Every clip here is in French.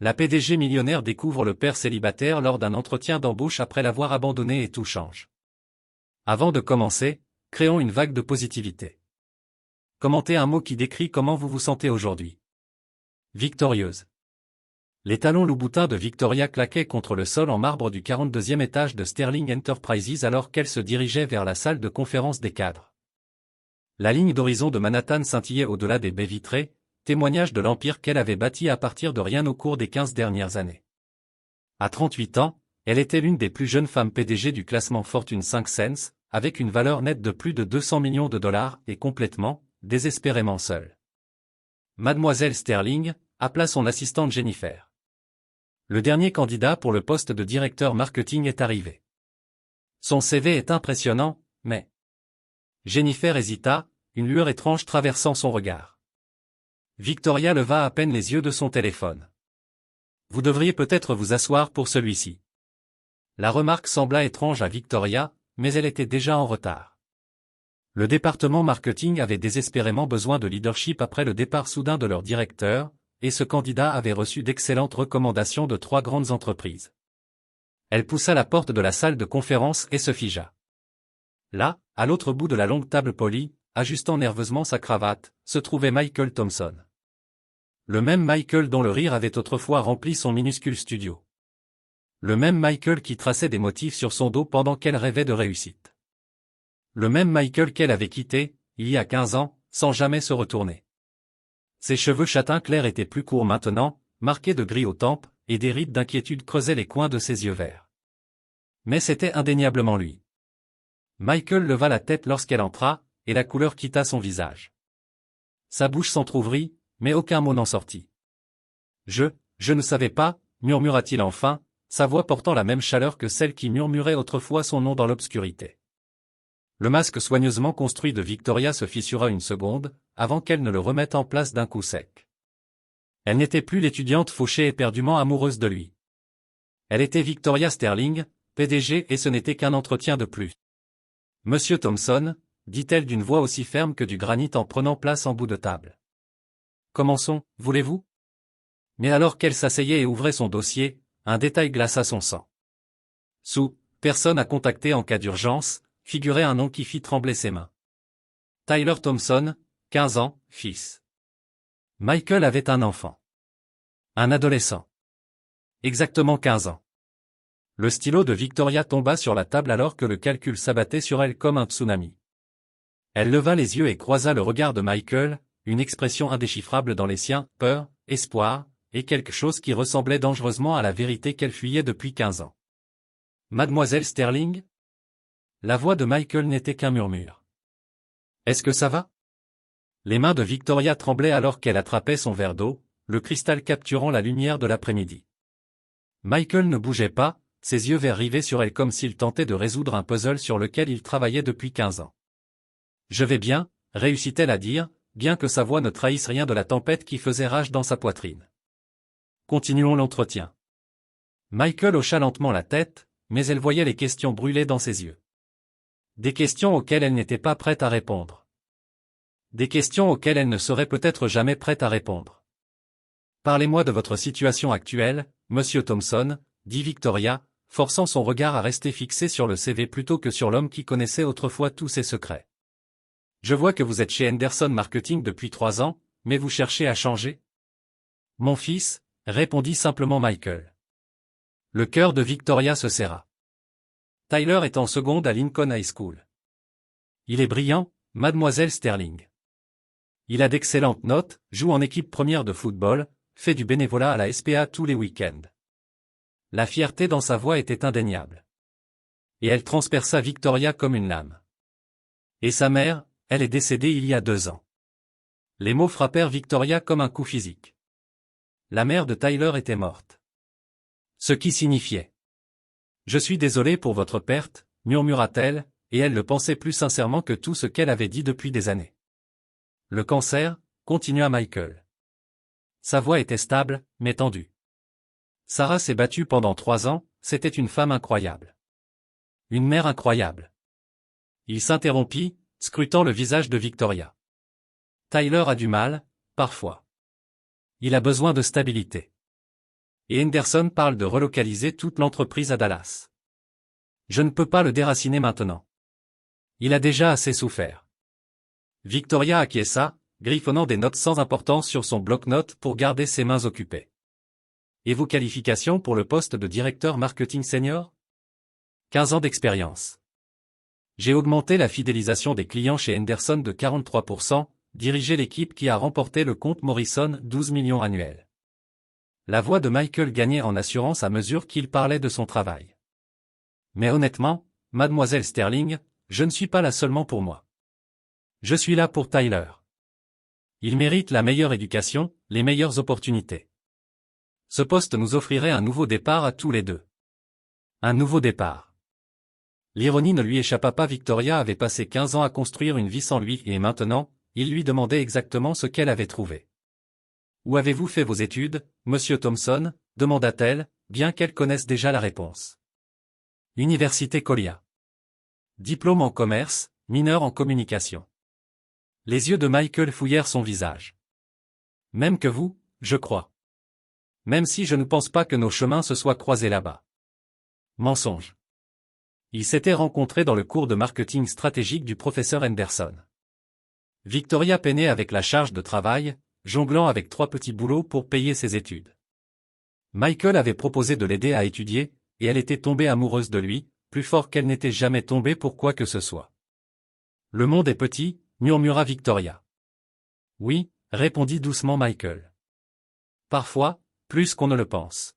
La PDG millionnaire découvre le père célibataire lors d'un entretien d'embauche après l'avoir abandonné et tout change. Avant de commencer, créons une vague de positivité. Commentez un mot qui décrit comment vous vous sentez aujourd'hui. Victorieuse. Les talons loup-boutins de Victoria claquaient contre le sol en marbre du 42e étage de Sterling Enterprises alors qu'elle se dirigeait vers la salle de conférence des cadres. La ligne d'horizon de Manhattan scintillait au-delà des baies vitrées, témoignage de l'empire qu'elle avait bâti à partir de rien au cours des 15 dernières années. À 38 ans, elle était l'une des plus jeunes femmes PDG du classement Fortune 500, avec une valeur nette de plus de 200 millions de dollars et complètement, désespérément seule. Mademoiselle Sterling appela son assistante Jennifer. Le dernier candidat pour le poste de directeur marketing est arrivé. Son CV est impressionnant, mais... Jennifer hésita, une lueur étrange traversant son regard. Victoria leva à peine les yeux de son téléphone. Vous devriez peut-être vous asseoir pour celui-ci. La remarque sembla étrange à Victoria, mais elle était déjà en retard. Le département marketing avait désespérément besoin de leadership après le départ soudain de leur directeur, et ce candidat avait reçu d'excellentes recommandations de 3 grandes entreprises. Elle poussa la porte de la salle de conférence et se figea. Là, à l'autre bout de la longue table polie, ajustant nerveusement sa cravate, se trouvait Michael Thompson. Le même Michael dont le rire avait autrefois rempli son minuscule studio. Le même Michael qui traçait des motifs sur son dos pendant qu'elle rêvait de réussite. Le même Michael qu'elle avait quitté, il y a 15 ans, sans jamais se retourner. Ses cheveux châtains clairs étaient plus courts maintenant, marqués de gris aux tempes, et des rides d'inquiétude creusaient les coins de ses yeux verts. Mais c'était indéniablement lui. Michael leva la tête lorsqu'elle entra, et la couleur quitta son visage. Sa bouche s'entr'ouvrit, mais aucun mot n'en sortit. Je ne savais pas, murmura-t-il enfin, sa voix portant la même chaleur que celle qui murmurait autrefois son nom dans l'obscurité. Le masque soigneusement construit de Victoria se fissura une seconde, avant qu'elle ne le remette en place d'un coup sec. Elle n'était plus l'étudiante fauchée éperdument amoureuse de lui. Elle était Victoria Sterling, PDG et ce n'était qu'un entretien de plus. Monsieur Thompson, dit-elle d'une voix aussi ferme que du granit en prenant place en bout de table. Commençons, voulez-vous? Mais alors qu'elle s'asseyait et ouvrait son dossier, un détail glaça son sang. Sous « personne à contacter en cas d'urgence », figurait un nom qui fit trembler ses mains. Tyler Thompson, 15 ans, fils. Michael avait un enfant. Un adolescent. Exactement 15 ans. Le stylo de Victoria tomba sur la table alors que le calcul s'abattait sur elle comme un tsunami. Elle leva les yeux et croisa le regard de Michael, une expression indéchiffrable dans les siens, peur, espoir, et quelque chose qui ressemblait dangereusement à la vérité qu'elle fuyait depuis 15 ans. Mademoiselle Sterling? La voix de Michael n'était qu'un murmure. Est-ce que ça va? Les mains de Victoria tremblaient alors qu'elle attrapait son verre d'eau, le cristal capturant la lumière de l'après-midi. Michael ne bougeait pas, ses yeux verts rivés sur elle comme s'il tentait de résoudre un puzzle sur lequel il travaillait depuis 15 ans. Je vais bien, réussit-elle à dire, bien que sa voix ne trahisse rien de la tempête qui faisait rage dans sa poitrine. Continuons l'entretien. Michael hocha lentement la tête, mais elle voyait les questions brûler dans ses yeux. Des questions auxquelles elle n'était pas prête à répondre. Des questions auxquelles elle ne serait peut-être jamais prête à répondre. Parlez-moi de votre situation actuelle, Monsieur Thompson, dit Victoria, forçant son regard à rester fixé sur le CV plutôt que sur l'homme qui connaissait autrefois tous ses secrets. Je vois que vous êtes chez Henderson Marketing depuis 3 ans, mais vous cherchez à changer? Mon fils, répondit simplement Michael. Le cœur de Victoria se serra. Tyler est en seconde à Lincoln High School. Il est brillant, Mademoiselle Sterling. Il a d'excellentes notes, joue en équipe première de football, fait du bénévolat à la SPA tous les week-ends. La fierté dans sa voix était indéniable. Et elle transperça Victoria comme une lame. Et sa mère, elle est décédée il y a 2 ans. Les mots frappèrent Victoria comme un coup physique. La mère de Tyler était morte. Ce qui signifiait. Je suis désolée pour votre perte, murmura-t-elle, et elle le pensait plus sincèrement que tout ce qu'elle avait dit depuis des années. Le cancer, continua Michael. Sa voix était stable, mais tendue. Sarah s'est battue pendant 3 ans, c'était une femme incroyable. Une mère incroyable. Il s'interrompit, scrutant le visage de Victoria. Tyler a du mal, parfois. Il a besoin de stabilité. Et Henderson parle de relocaliser toute l'entreprise à Dallas. Je ne peux pas le déraciner maintenant. Il a déjà assez souffert. Victoria acquiesça, griffonnant des notes sans importance sur son bloc-notes pour garder ses mains occupées. Et vos qualifications pour le poste de directeur marketing senior? 15 ans d'expérience. J'ai augmenté la fidélisation des clients chez Henderson de 43%, dirigé l'équipe qui a remporté le compte Morrison 12 millions annuels. La voix de Michael gagnait en assurance à mesure qu'il parlait de son travail. Mais honnêtement, mademoiselle Sterling, je ne suis pas là seulement pour moi. Je suis là pour Tyler. Il mérite la meilleure éducation, les meilleures opportunités. Ce poste nous offrirait un nouveau départ à tous les deux. Un nouveau départ. L'ironie ne lui échappa pas. Victoria avait passé 15 ans à construire une vie sans lui et maintenant, il lui demandait exactement ce qu'elle avait trouvé. « Où avez-vous fait vos études, monsieur Thompson » demanda-t-elle, bien qu'elle connaisse déjà la réponse. Université Collier. Diplôme en commerce, mineur en communication. Les yeux de Michael fouillèrent son visage. Même que vous, je crois. Même si je ne pense pas que nos chemins se soient croisés là-bas. Mensonge. Ils s'étaient rencontrés dans le cours de marketing stratégique du professeur Henderson. Victoria peinait avec la charge de travail, jonglant avec 3 petits boulots pour payer ses études. Michael avait proposé de l'aider à étudier, et elle était tombée amoureuse de lui, plus fort qu'elle n'était jamais tombée pour quoi que ce soit. Le monde est petit, murmura Victoria. Oui, répondit doucement Michael. Parfois, plus qu'on ne le pense.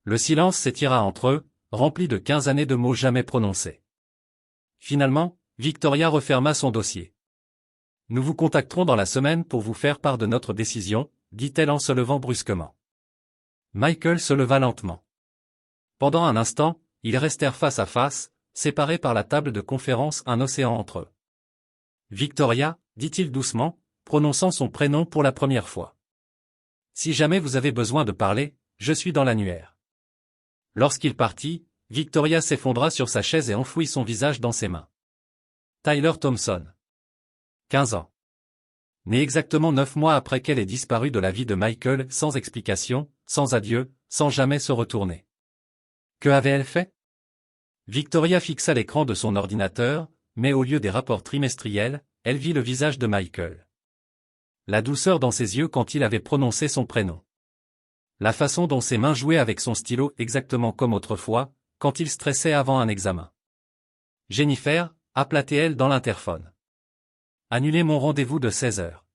Le silence s'étira entre eux, rempli de 15 années de mots jamais prononcés. Finalement, Victoria referma son dossier. Nous vous contacterons dans la semaine pour vous faire part de notre décision, dit-elle en se levant brusquement. Michael se leva lentement. Pendant un instant, ils restèrent face à face, séparés par la table de conférence, un océan entre eux. Victoria, dit-il doucement, prononçant son prénom pour la première fois. Si jamais vous avez besoin de parler, je suis dans l'annuaire. Lorsqu'il partit, Victoria s'effondra sur sa chaise et enfouit son visage dans ses mains. Tyler Thompson. 15 ans. Né exactement 9 mois après qu'elle ait disparu de la vie de Michael, sans explication, sans adieu, sans jamais se retourner. Que avait-elle fait? Victoria fixa l'écran de son ordinateur, mais au lieu des rapports trimestriels, elle vit le visage de Michael. La douceur dans ses yeux quand il avait prononcé son prénom. La façon dont ses mains jouaient avec son stylo exactement comme autrefois, quand il stressait avant un examen. Jennifer, appela-t-elle dans l'interphone. Annulez mon rendez-vous de 16 heures.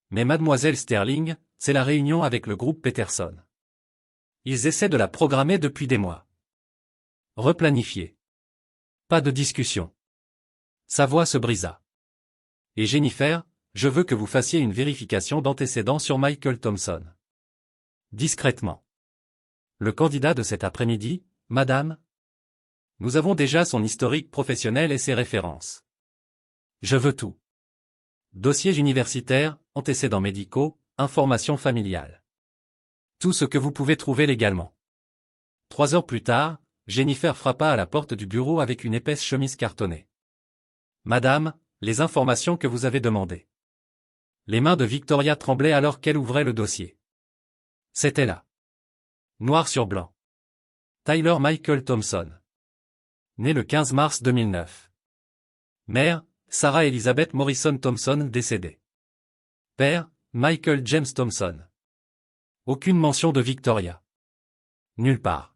Mais mademoiselle Sterling, c'est la réunion avec le groupe Peterson. Ils essaient de la programmer depuis des mois. Replanifier. Pas de discussion. Sa voix se brisa. Et Jennifer, je veux que vous fassiez une vérification d'antécédents sur Michael Thompson. Discrètement. Le candidat de cet après-midi, madame? Nous avons déjà son historique professionnel et ses références. Je veux tout. Dossiers universitaires, antécédents médicaux, informations familiales. Tout ce que vous pouvez trouver légalement. 3 heures plus tard, Jennifer frappa à la porte du bureau avec une épaisse chemise cartonnée. Madame, les informations que vous avez demandées. Les mains de Victoria tremblaient alors qu'elle ouvrait le dossier. C'était là. Noir sur blanc. Tyler Michael Thompson. Né le 15 mars 2009. Mère, Sarah Elizabeth Morrison Thompson décédée. Père, Michael James Thompson. Aucune mention de Victoria. Nulle part.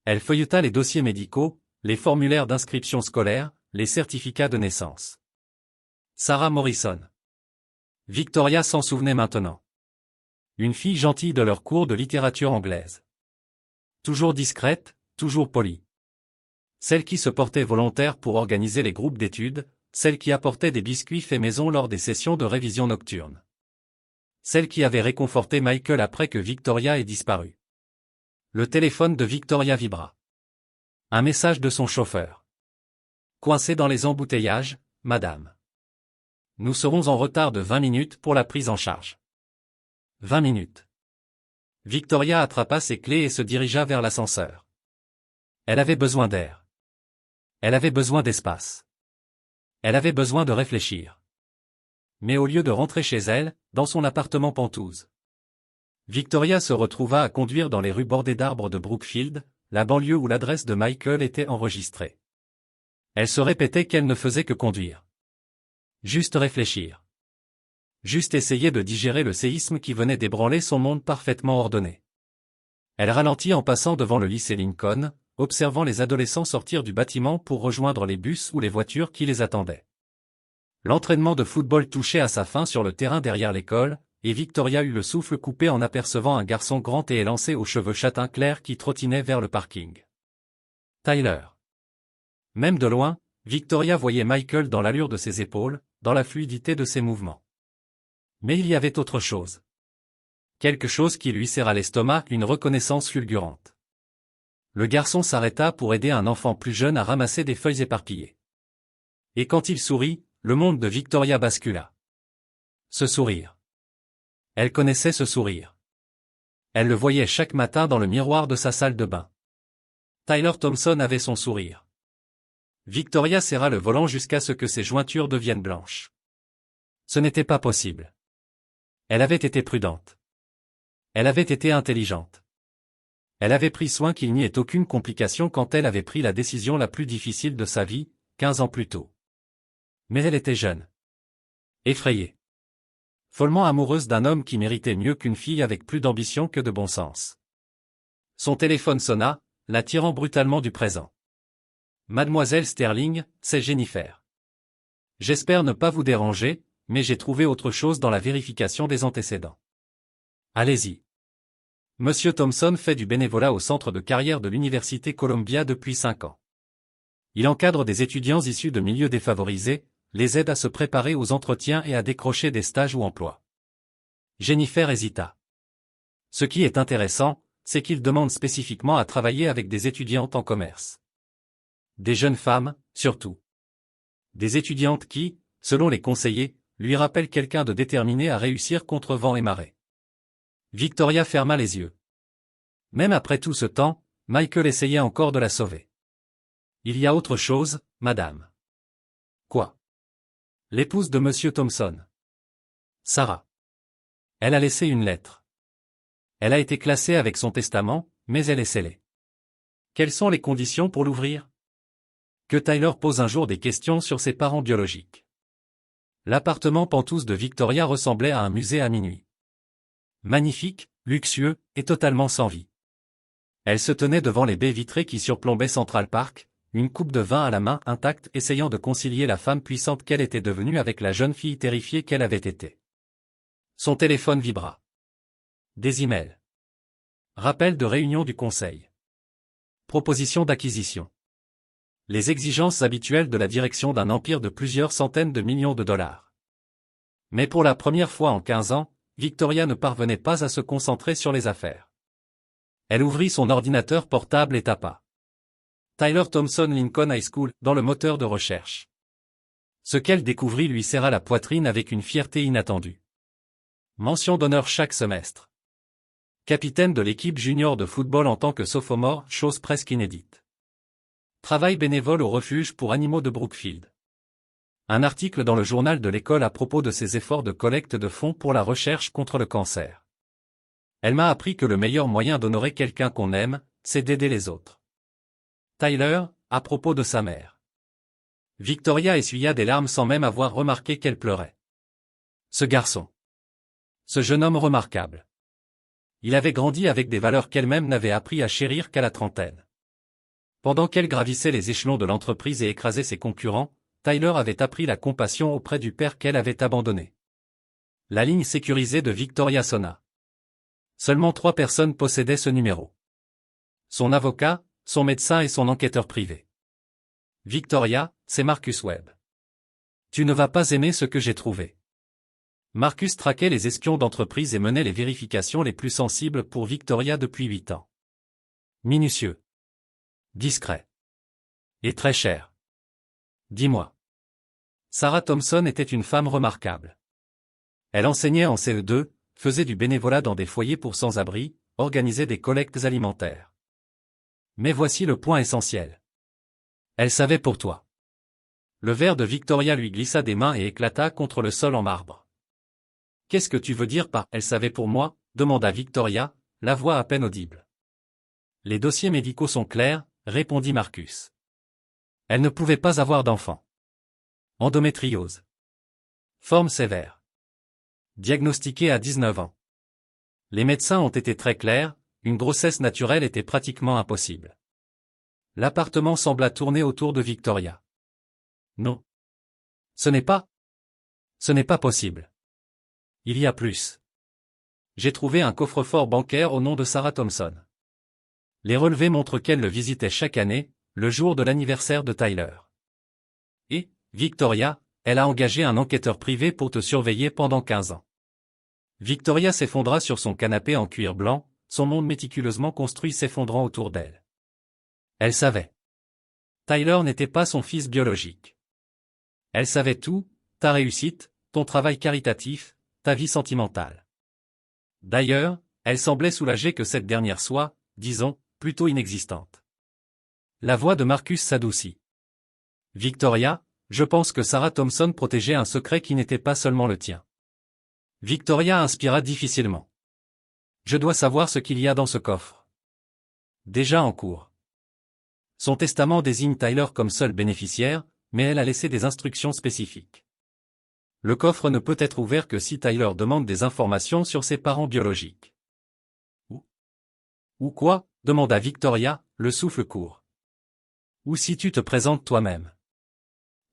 Elle feuilleta les dossiers médicaux, les formulaires d'inscription scolaire, les certificats de naissance. Sarah Morrison. Victoria s'en souvenait maintenant. Une fille gentille de leur cours de littérature anglaise. Toujours discrète, toujours polie. Celle qui se portait volontaire pour organiser les groupes d'études, celle qui apportait des biscuits faits maison lors des sessions de révision nocturne. Celle qui avait réconforté Michael après que Victoria ait disparu. Le téléphone de Victoria vibra. Un message de son chauffeur. Coincé dans les embouteillages, madame. Nous serons en retard de 20 minutes pour la prise en charge. 20 minutes. Victoria attrapa ses clés et se dirigea vers l'ascenseur. Elle avait besoin d'air. Elle avait besoin d'espace. Elle avait besoin de réfléchir. Mais au lieu de rentrer chez elle, dans son appartement Penthouse. Victoria se retrouva à conduire dans les rues bordées d'arbres de Brookfield, la banlieue où l'adresse de Michael était enregistrée. Elle se répétait qu'elle ne faisait que conduire. Juste réfléchir. Juste essayer de digérer le séisme qui venait d'ébranler son monde parfaitement ordonné. Elle ralentit en passant devant le lycée Lincoln, observant les adolescents sortir du bâtiment pour rejoindre les bus ou les voitures qui les attendaient. L'entraînement de football touchait à sa fin sur le terrain derrière l'école, et Victoria eut le souffle coupé en apercevant un garçon grand et élancé aux cheveux châtain clair qui trottinait vers le parking. Tyler. Même de loin, Victoria voyait Michael dans l'allure de ses épaules, dans la fluidité de ses mouvements. Mais il y avait autre chose. Quelque chose qui lui serra l'estomac, une reconnaissance fulgurante. Le garçon s'arrêta pour aider un enfant plus jeune à ramasser des feuilles éparpillées. Et quand il sourit, le monde de Victoria bascula. Ce sourire. Elle connaissait ce sourire. Elle le voyait chaque matin dans le miroir de sa salle de bain. Tyler Thompson avait son sourire. Victoria serra le volant jusqu'à ce que ses jointures deviennent blanches. Ce n'était pas possible. Elle avait été prudente. Elle avait été intelligente. Elle avait pris soin qu'il n'y ait aucune complication quand elle avait pris la décision la plus difficile de sa vie, 15 ans plus tôt. Mais elle était jeune. Effrayée. Follement amoureuse d'un homme qui méritait mieux qu'une fille avec plus d'ambition que de bon sens. Son téléphone sonna, l'attirant brutalement du présent. Mademoiselle Sterling, c'est Jennifer. J'espère ne pas vous déranger, mais j'ai trouvé autre chose dans la vérification des antécédents. Allez-y. Monsieur Thompson fait du bénévolat au centre de carrière de l'Université Columbia depuis 5 ans. Il encadre des étudiants issus de milieux défavorisés, les aide à se préparer aux entretiens et à décrocher des stages ou emplois. Jennifer hésita. Ce qui est intéressant, c'est qu'il demande spécifiquement à travailler avec des étudiantes en commerce. Des jeunes femmes, surtout. Des étudiantes qui, selon les conseillers, lui rappellent quelqu'un de déterminé à réussir contre vent et marée. Victoria ferma les yeux. Même après tout ce temps, Michael essayait encore de la sauver. Il y a autre chose, madame. Quoi? L'épouse de Monsieur Thompson. Sarah. Elle a laissé une lettre. Elle a été classée avec son testament, mais elle est scellée. Quelles sont les conditions pour l'ouvrir? Que Tyler pose un jour des questions sur ses parents biologiques. L'appartement penthouse de Victoria ressemblait à un musée à minuit. Magnifique, luxueux, et totalement sans vie. Elle se tenait devant les baies vitrées qui surplombaient Central Park, une coupe de vin à la main intacte essayant de concilier la femme puissante qu'elle était devenue avec la jeune fille terrifiée qu'elle avait été. Son téléphone vibra. Des emails. Rappel de réunion du conseil. Proposition d'acquisition. Les exigences habituelles de la direction d'un empire de plusieurs centaines de millions de dollars. Mais pour la première fois en 15 ans, Victoria ne parvenait pas à se concentrer sur les affaires. Elle ouvrit son ordinateur portable et tapa. Tyler Thompson Lincoln High School dans le moteur de recherche. Ce qu'elle découvrit lui serra la poitrine avec une fierté inattendue. Mention d'honneur chaque semestre. Capitaine de l'équipe junior de football en tant que sophomore, chose presque inédite. Travail bénévole au refuge pour animaux de Brookfield. Un article dans le journal de l'école à propos de ses efforts de collecte de fonds pour la recherche contre le cancer. Elle m'a appris que le meilleur moyen d'honorer quelqu'un qu'on aime, c'est d'aider les autres. Tyler, à propos de sa mère. Victoria essuya des larmes sans même avoir remarqué qu'elle pleurait. Ce garçon. Ce jeune homme remarquable. Il avait grandi avec des valeurs qu'elle-même n'avait appris à chérir qu'à la trentaine. Pendant qu'elle gravissait les échelons de l'entreprise et écrasait ses concurrents, Tyler avait appris la compassion auprès du père qu'elle avait abandonné. La ligne sécurisée de Victoria sonna. Seulement 3 personnes possédaient ce numéro. Son avocat, son médecin et son enquêteur privé. Victoria, c'est Marcus Webb. Tu ne vas pas aimer ce que j'ai trouvé. Marcus traquait les espions d'entreprise et menait les vérifications les plus sensibles pour Victoria depuis 8 ans. Minutieux. Discret. Et très cher. Dis-moi. Sarah Thompson était une femme remarquable. Elle enseignait en CE2, faisait du bénévolat dans des foyers pour sans-abri, organisait des collectes alimentaires. Mais voici le point essentiel. Elle savait pour toi. Le verre de Victoria lui glissa des mains et éclata contre le sol en marbre. Qu'est-ce que tu veux dire par « elle savait pour moi » demanda Victoria, la voix à peine audible. Les dossiers médicaux sont clairs, répondit Marcus. Elle ne pouvait pas avoir d'enfant. Endométriose. Forme sévère. Diagnostiquée à 19 ans. Les médecins ont été très clairs, une grossesse naturelle était pratiquement impossible. L'appartement sembla tourner autour de Victoria. Non. Ce n'est pas possible. Il y a plus. J'ai trouvé un coffre-fort bancaire au nom de Sarah Thompson. Les relevés montrent qu'elle le visitait chaque année, le jour de l'anniversaire de Tyler. Et, Victoria, elle a engagé un enquêteur privé pour te surveiller pendant 15 ans. Victoria s'effondra sur son canapé en cuir blanc, son monde méticuleusement construit s'effondrant autour d'elle. Elle savait. Tyler n'était pas son fils biologique. Elle savait tout, ta réussite, ton travail caritatif, ta vie sentimentale. D'ailleurs, elle semblait soulagée que cette dernière soit, disons, plutôt inexistante. La voix de Marcus s'adoucit. Victoria, je pense que Sarah Thompson protégeait un secret qui n'était pas seulement le tien. Victoria inspira difficilement. Je dois savoir ce qu'il y a dans ce coffre. Déjà en cours. Son testament désigne Tyler comme seul bénéficiaire, mais elle a laissé des instructions spécifiques. Le coffre ne peut être ouvert que si Tyler demande des informations sur ses parents biologiques. Ou quoi? Demanda Victoria, le souffle court. Ou si tu te présentes toi-même.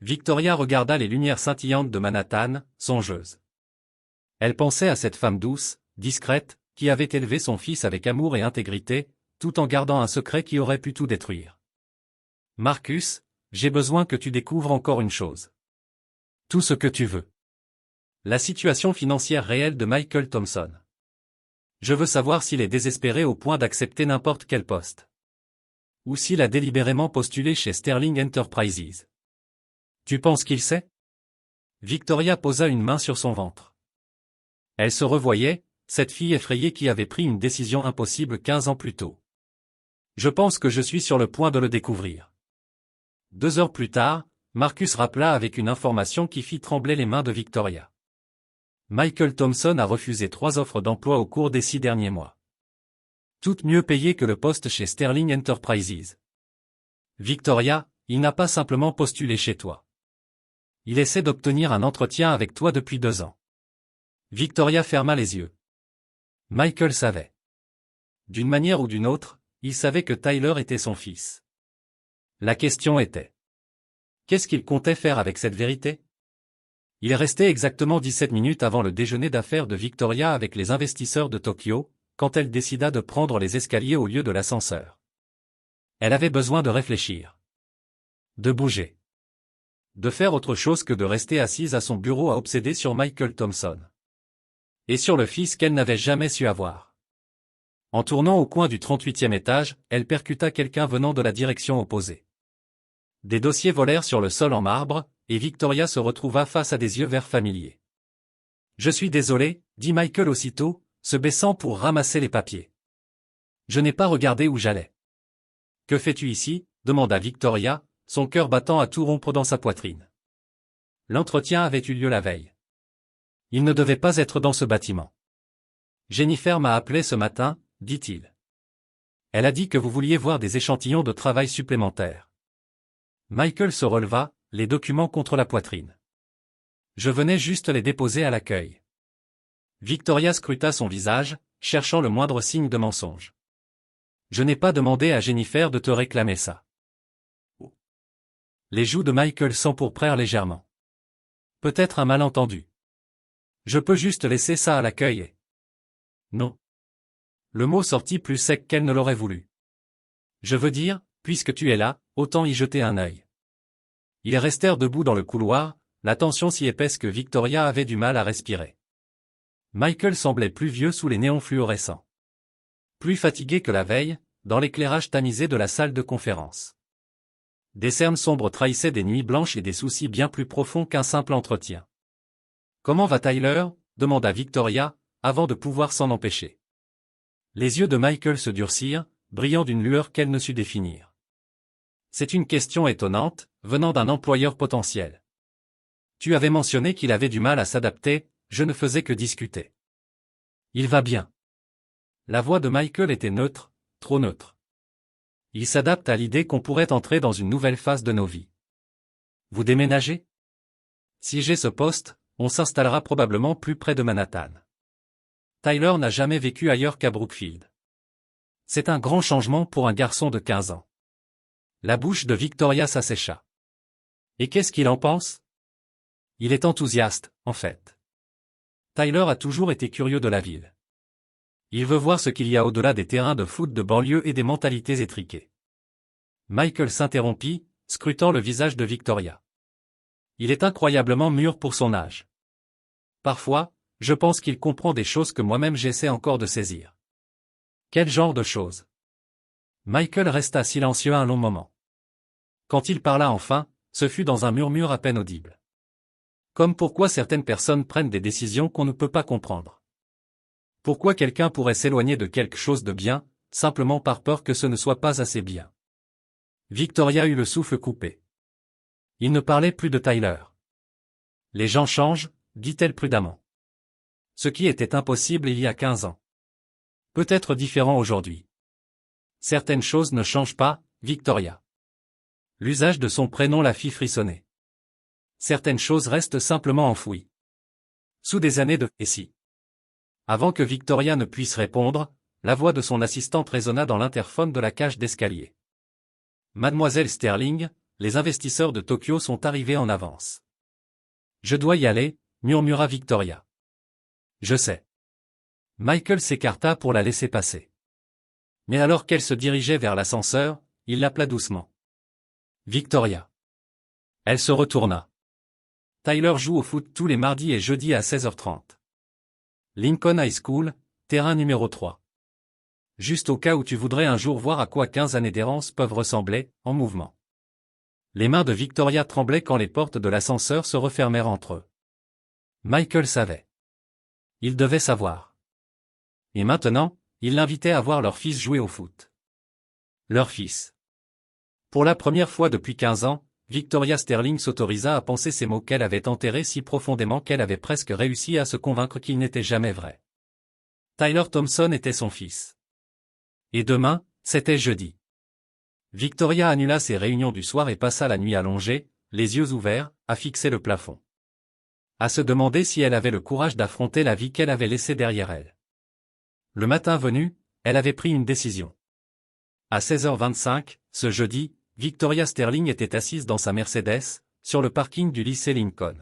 Victoria regarda les lumières scintillantes de Manhattan, songeuse. Elle pensait à cette femme douce, discrète, qui avait élevé son fils avec amour et intégrité, tout en gardant un secret qui aurait pu tout détruire. Marcus, j'ai besoin que tu découvres encore une chose. Tout ce que tu veux. La situation financière réelle de Michael Thompson. Je veux savoir s'il est désespéré au point d'accepter n'importe quel poste. Ou s'il a délibérément postulé chez Sterling Enterprises. Tu penses qu'il sait? Victoria posa une main sur son ventre. Elle se revoyait, cette fille effrayée qui avait pris une décision impossible 15 ans plus tôt. Je pense que je suis sur le point de le découvrir. 2 heures plus tard, Marcus rappela avec une information qui fit trembler les mains de Victoria. Michael Thompson a refusé 3 offres d'emploi au cours des 6 derniers mois. Toutes mieux payées que le poste chez Sterling Enterprises. Victoria, il n'a pas simplement postulé chez toi. Il essaie d'obtenir un entretien avec toi depuis 2 ans. Victoria ferma les yeux. Michael savait. D'une manière ou d'une autre, il savait que Tyler était son fils. La question était: qu'est-ce qu'il comptait faire avec cette vérité? Il restait exactement 17 minutes avant le déjeuner d'affaires de Victoria avec les investisseurs de Tokyo, quand elle décida de prendre les escaliers au lieu de l'ascenseur. Elle avait besoin de réfléchir. De bouger. De faire autre chose que de rester assise à son bureau à obséder sur Michael Thompson. Et sur le fils qu'elle n'avait jamais su avoir. En tournant au coin du 38e étage, elle percuta quelqu'un venant de la direction opposée. Des dossiers volèrent sur le sol en marbre, et Victoria se retrouva face à des yeux verts familiers. « Je suis désolé, » dit Michael aussitôt, se baissant pour ramasser les papiers. « Je n'ai pas regardé où j'allais. »« Que fais-tu ici ?» demanda Victoria, son cœur battant à tout rompre dans sa poitrine. L'entretien avait eu lieu la veille. Il ne devait pas être dans ce bâtiment. « Jennifer m'a appelé ce matin, » dit-il. « Elle a dit que vous vouliez voir des échantillons de travail supplémentaires. » Michael se releva, les documents contre la poitrine. « Je venais juste les déposer à l'accueil. » Victoria scruta son visage, cherchant le moindre signe de mensonge. « Je n'ai pas demandé à Jennifer de te réclamer ça. » Les joues de Michael s'empourprèrent légèrement. « Peut-être un malentendu. Je peux juste laisser ça à l'accueil et... » Non. Le mot sortit plus sec qu'elle ne l'aurait voulu. « Je veux dire, puisque tu es là, autant y jeter un œil. » Ils restèrent debout dans le couloir, la tension si épaisse que Victoria avait du mal à respirer. Michael semblait plus vieux sous les néons fluorescents. Plus fatigué que la veille, dans l'éclairage tamisé de la salle de conférence. Des cernes sombres trahissaient des nuits blanches et des soucis bien plus profonds qu'un simple entretien. « Comment va Tyler ?» demanda Victoria, avant de pouvoir s'en empêcher. Les yeux de Michael se durcirent, brillant d'une lueur qu'elle ne sut définir. C'est une question étonnante, venant d'un employeur potentiel. Tu avais mentionné qu'il avait du mal à s'adapter, je ne faisais que discuter. Il va bien. La voix de Michael était neutre, trop neutre. Il s'adapte à l'idée qu'on pourrait entrer dans une nouvelle phase de nos vies. Vous déménagez? Si j'ai ce poste, on s'installera probablement plus près de Manhattan. Tyler n'a jamais vécu ailleurs qu'à Brookfield. C'est un grand changement pour un garçon de 15 ans. La bouche de Victoria s'assécha. Et qu'est-ce qu'il en pense? Il est enthousiaste, en fait. Tyler a toujours été curieux de la ville. Il veut voir ce qu'il y a au-delà des terrains de foot de banlieue et des mentalités étriquées. Michael s'interrompit, scrutant le visage de Victoria. Il est incroyablement mûr pour son âge. Parfois, je pense qu'il comprend des choses que moi-même j'essaie encore de saisir. Quel genre de choses? Michael resta silencieux un long moment. Quand il parla enfin, ce fut dans un murmure à peine audible. Comme pourquoi certaines personnes prennent des décisions qu'on ne peut pas comprendre. Pourquoi quelqu'un pourrait s'éloigner de quelque chose de bien, simplement par peur que ce ne soit pas assez bien. Victoria eut le souffle coupé. Il ne parlait plus de Tyler. Les gens changent, dit-elle prudemment. Ce qui était impossible il y a 15 ans. Peut être différent aujourd'hui. Certaines choses ne changent pas, Victoria. L'usage de son prénom la fit frissonner. Certaines choses restent simplement enfouies. Sous des années de « et si ». Avant que Victoria ne puisse répondre, la voix de son assistante résonna dans l'interphone de la cage d'escalier. Mademoiselle Sterling, les investisseurs de Tokyo sont arrivés en avance. Je dois y aller, murmura Victoria. Je sais. Michael s'écarta pour la laisser passer. Mais alors qu'elle se dirigeait vers l'ascenseur, il l'appela doucement. Victoria. Elle se retourna. Tyler joue au foot tous les mardis et jeudis à 16h30. Lincoln High School, terrain numéro 3. Juste au cas où tu voudrais un jour voir à quoi 15 années d'errance peuvent ressembler, en mouvement. Les mains de Victoria tremblaient quand les portes de l'ascenseur se refermèrent entre eux. Michael savait. Il devait savoir. Et maintenant, il l'invitait à voir leur fils jouer au foot. Leur fils. Pour la première fois depuis 15 ans, Victoria Sterling s'autorisa à penser ces mots qu'elle avait enterrés si profondément qu'elle avait presque réussi à se convaincre qu'ils n'étaient jamais vrais. Tyler Thompson était son fils. Et demain, c'était jeudi. Victoria annula ses réunions du soir et passa la nuit allongée, les yeux ouverts, à fixer le plafond. À se demander si elle avait le courage d'affronter la vie qu'elle avait laissée derrière elle. Le matin venu, elle avait pris une décision. À 16h25, ce jeudi, Victoria Sterling était assise dans sa Mercedes, sur le parking du lycée Lincoln.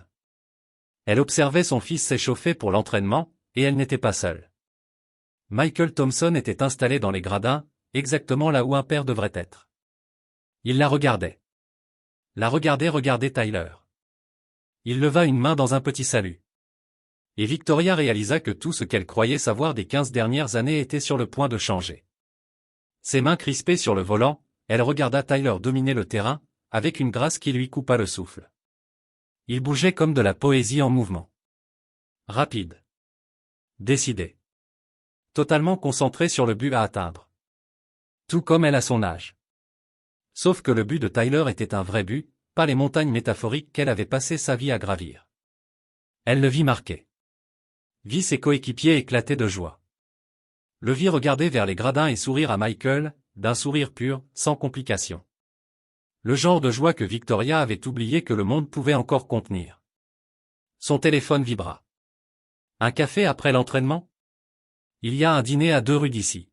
Elle observait son fils s'échauffer pour l'entraînement, et elle n'était pas seule. Michael Thompson était installé dans les gradins, exactement là où un père devrait être. Il la regardait. Regardait Tyler. Il leva une main dans un petit salut. Et Victoria réalisa que tout ce qu'elle croyait savoir des 15 dernières années était sur le point de changer. Ses mains crispées sur le volant, elle regarda Tyler dominer le terrain, avec une grâce qui lui coupa le souffle. Il bougeait comme de la poésie en mouvement. Rapide. Décidé. Totalement concentré sur le but à atteindre. Tout comme elle à son âge. Sauf que le but de Tyler était un vrai but, pas les montagnes métaphoriques qu'elle avait passé sa vie à gravir. Elle le vit marquer. Vit ses coéquipiers éclater de joie. Le vit regarder vers les gradins et sourire à Michael, d'un sourire pur, sans complication. Le genre de joie que Victoria avait oublié que le monde pouvait encore contenir. Son téléphone vibra. Un café après l'entraînement? Il y a un dîner à 2 rues d'ici.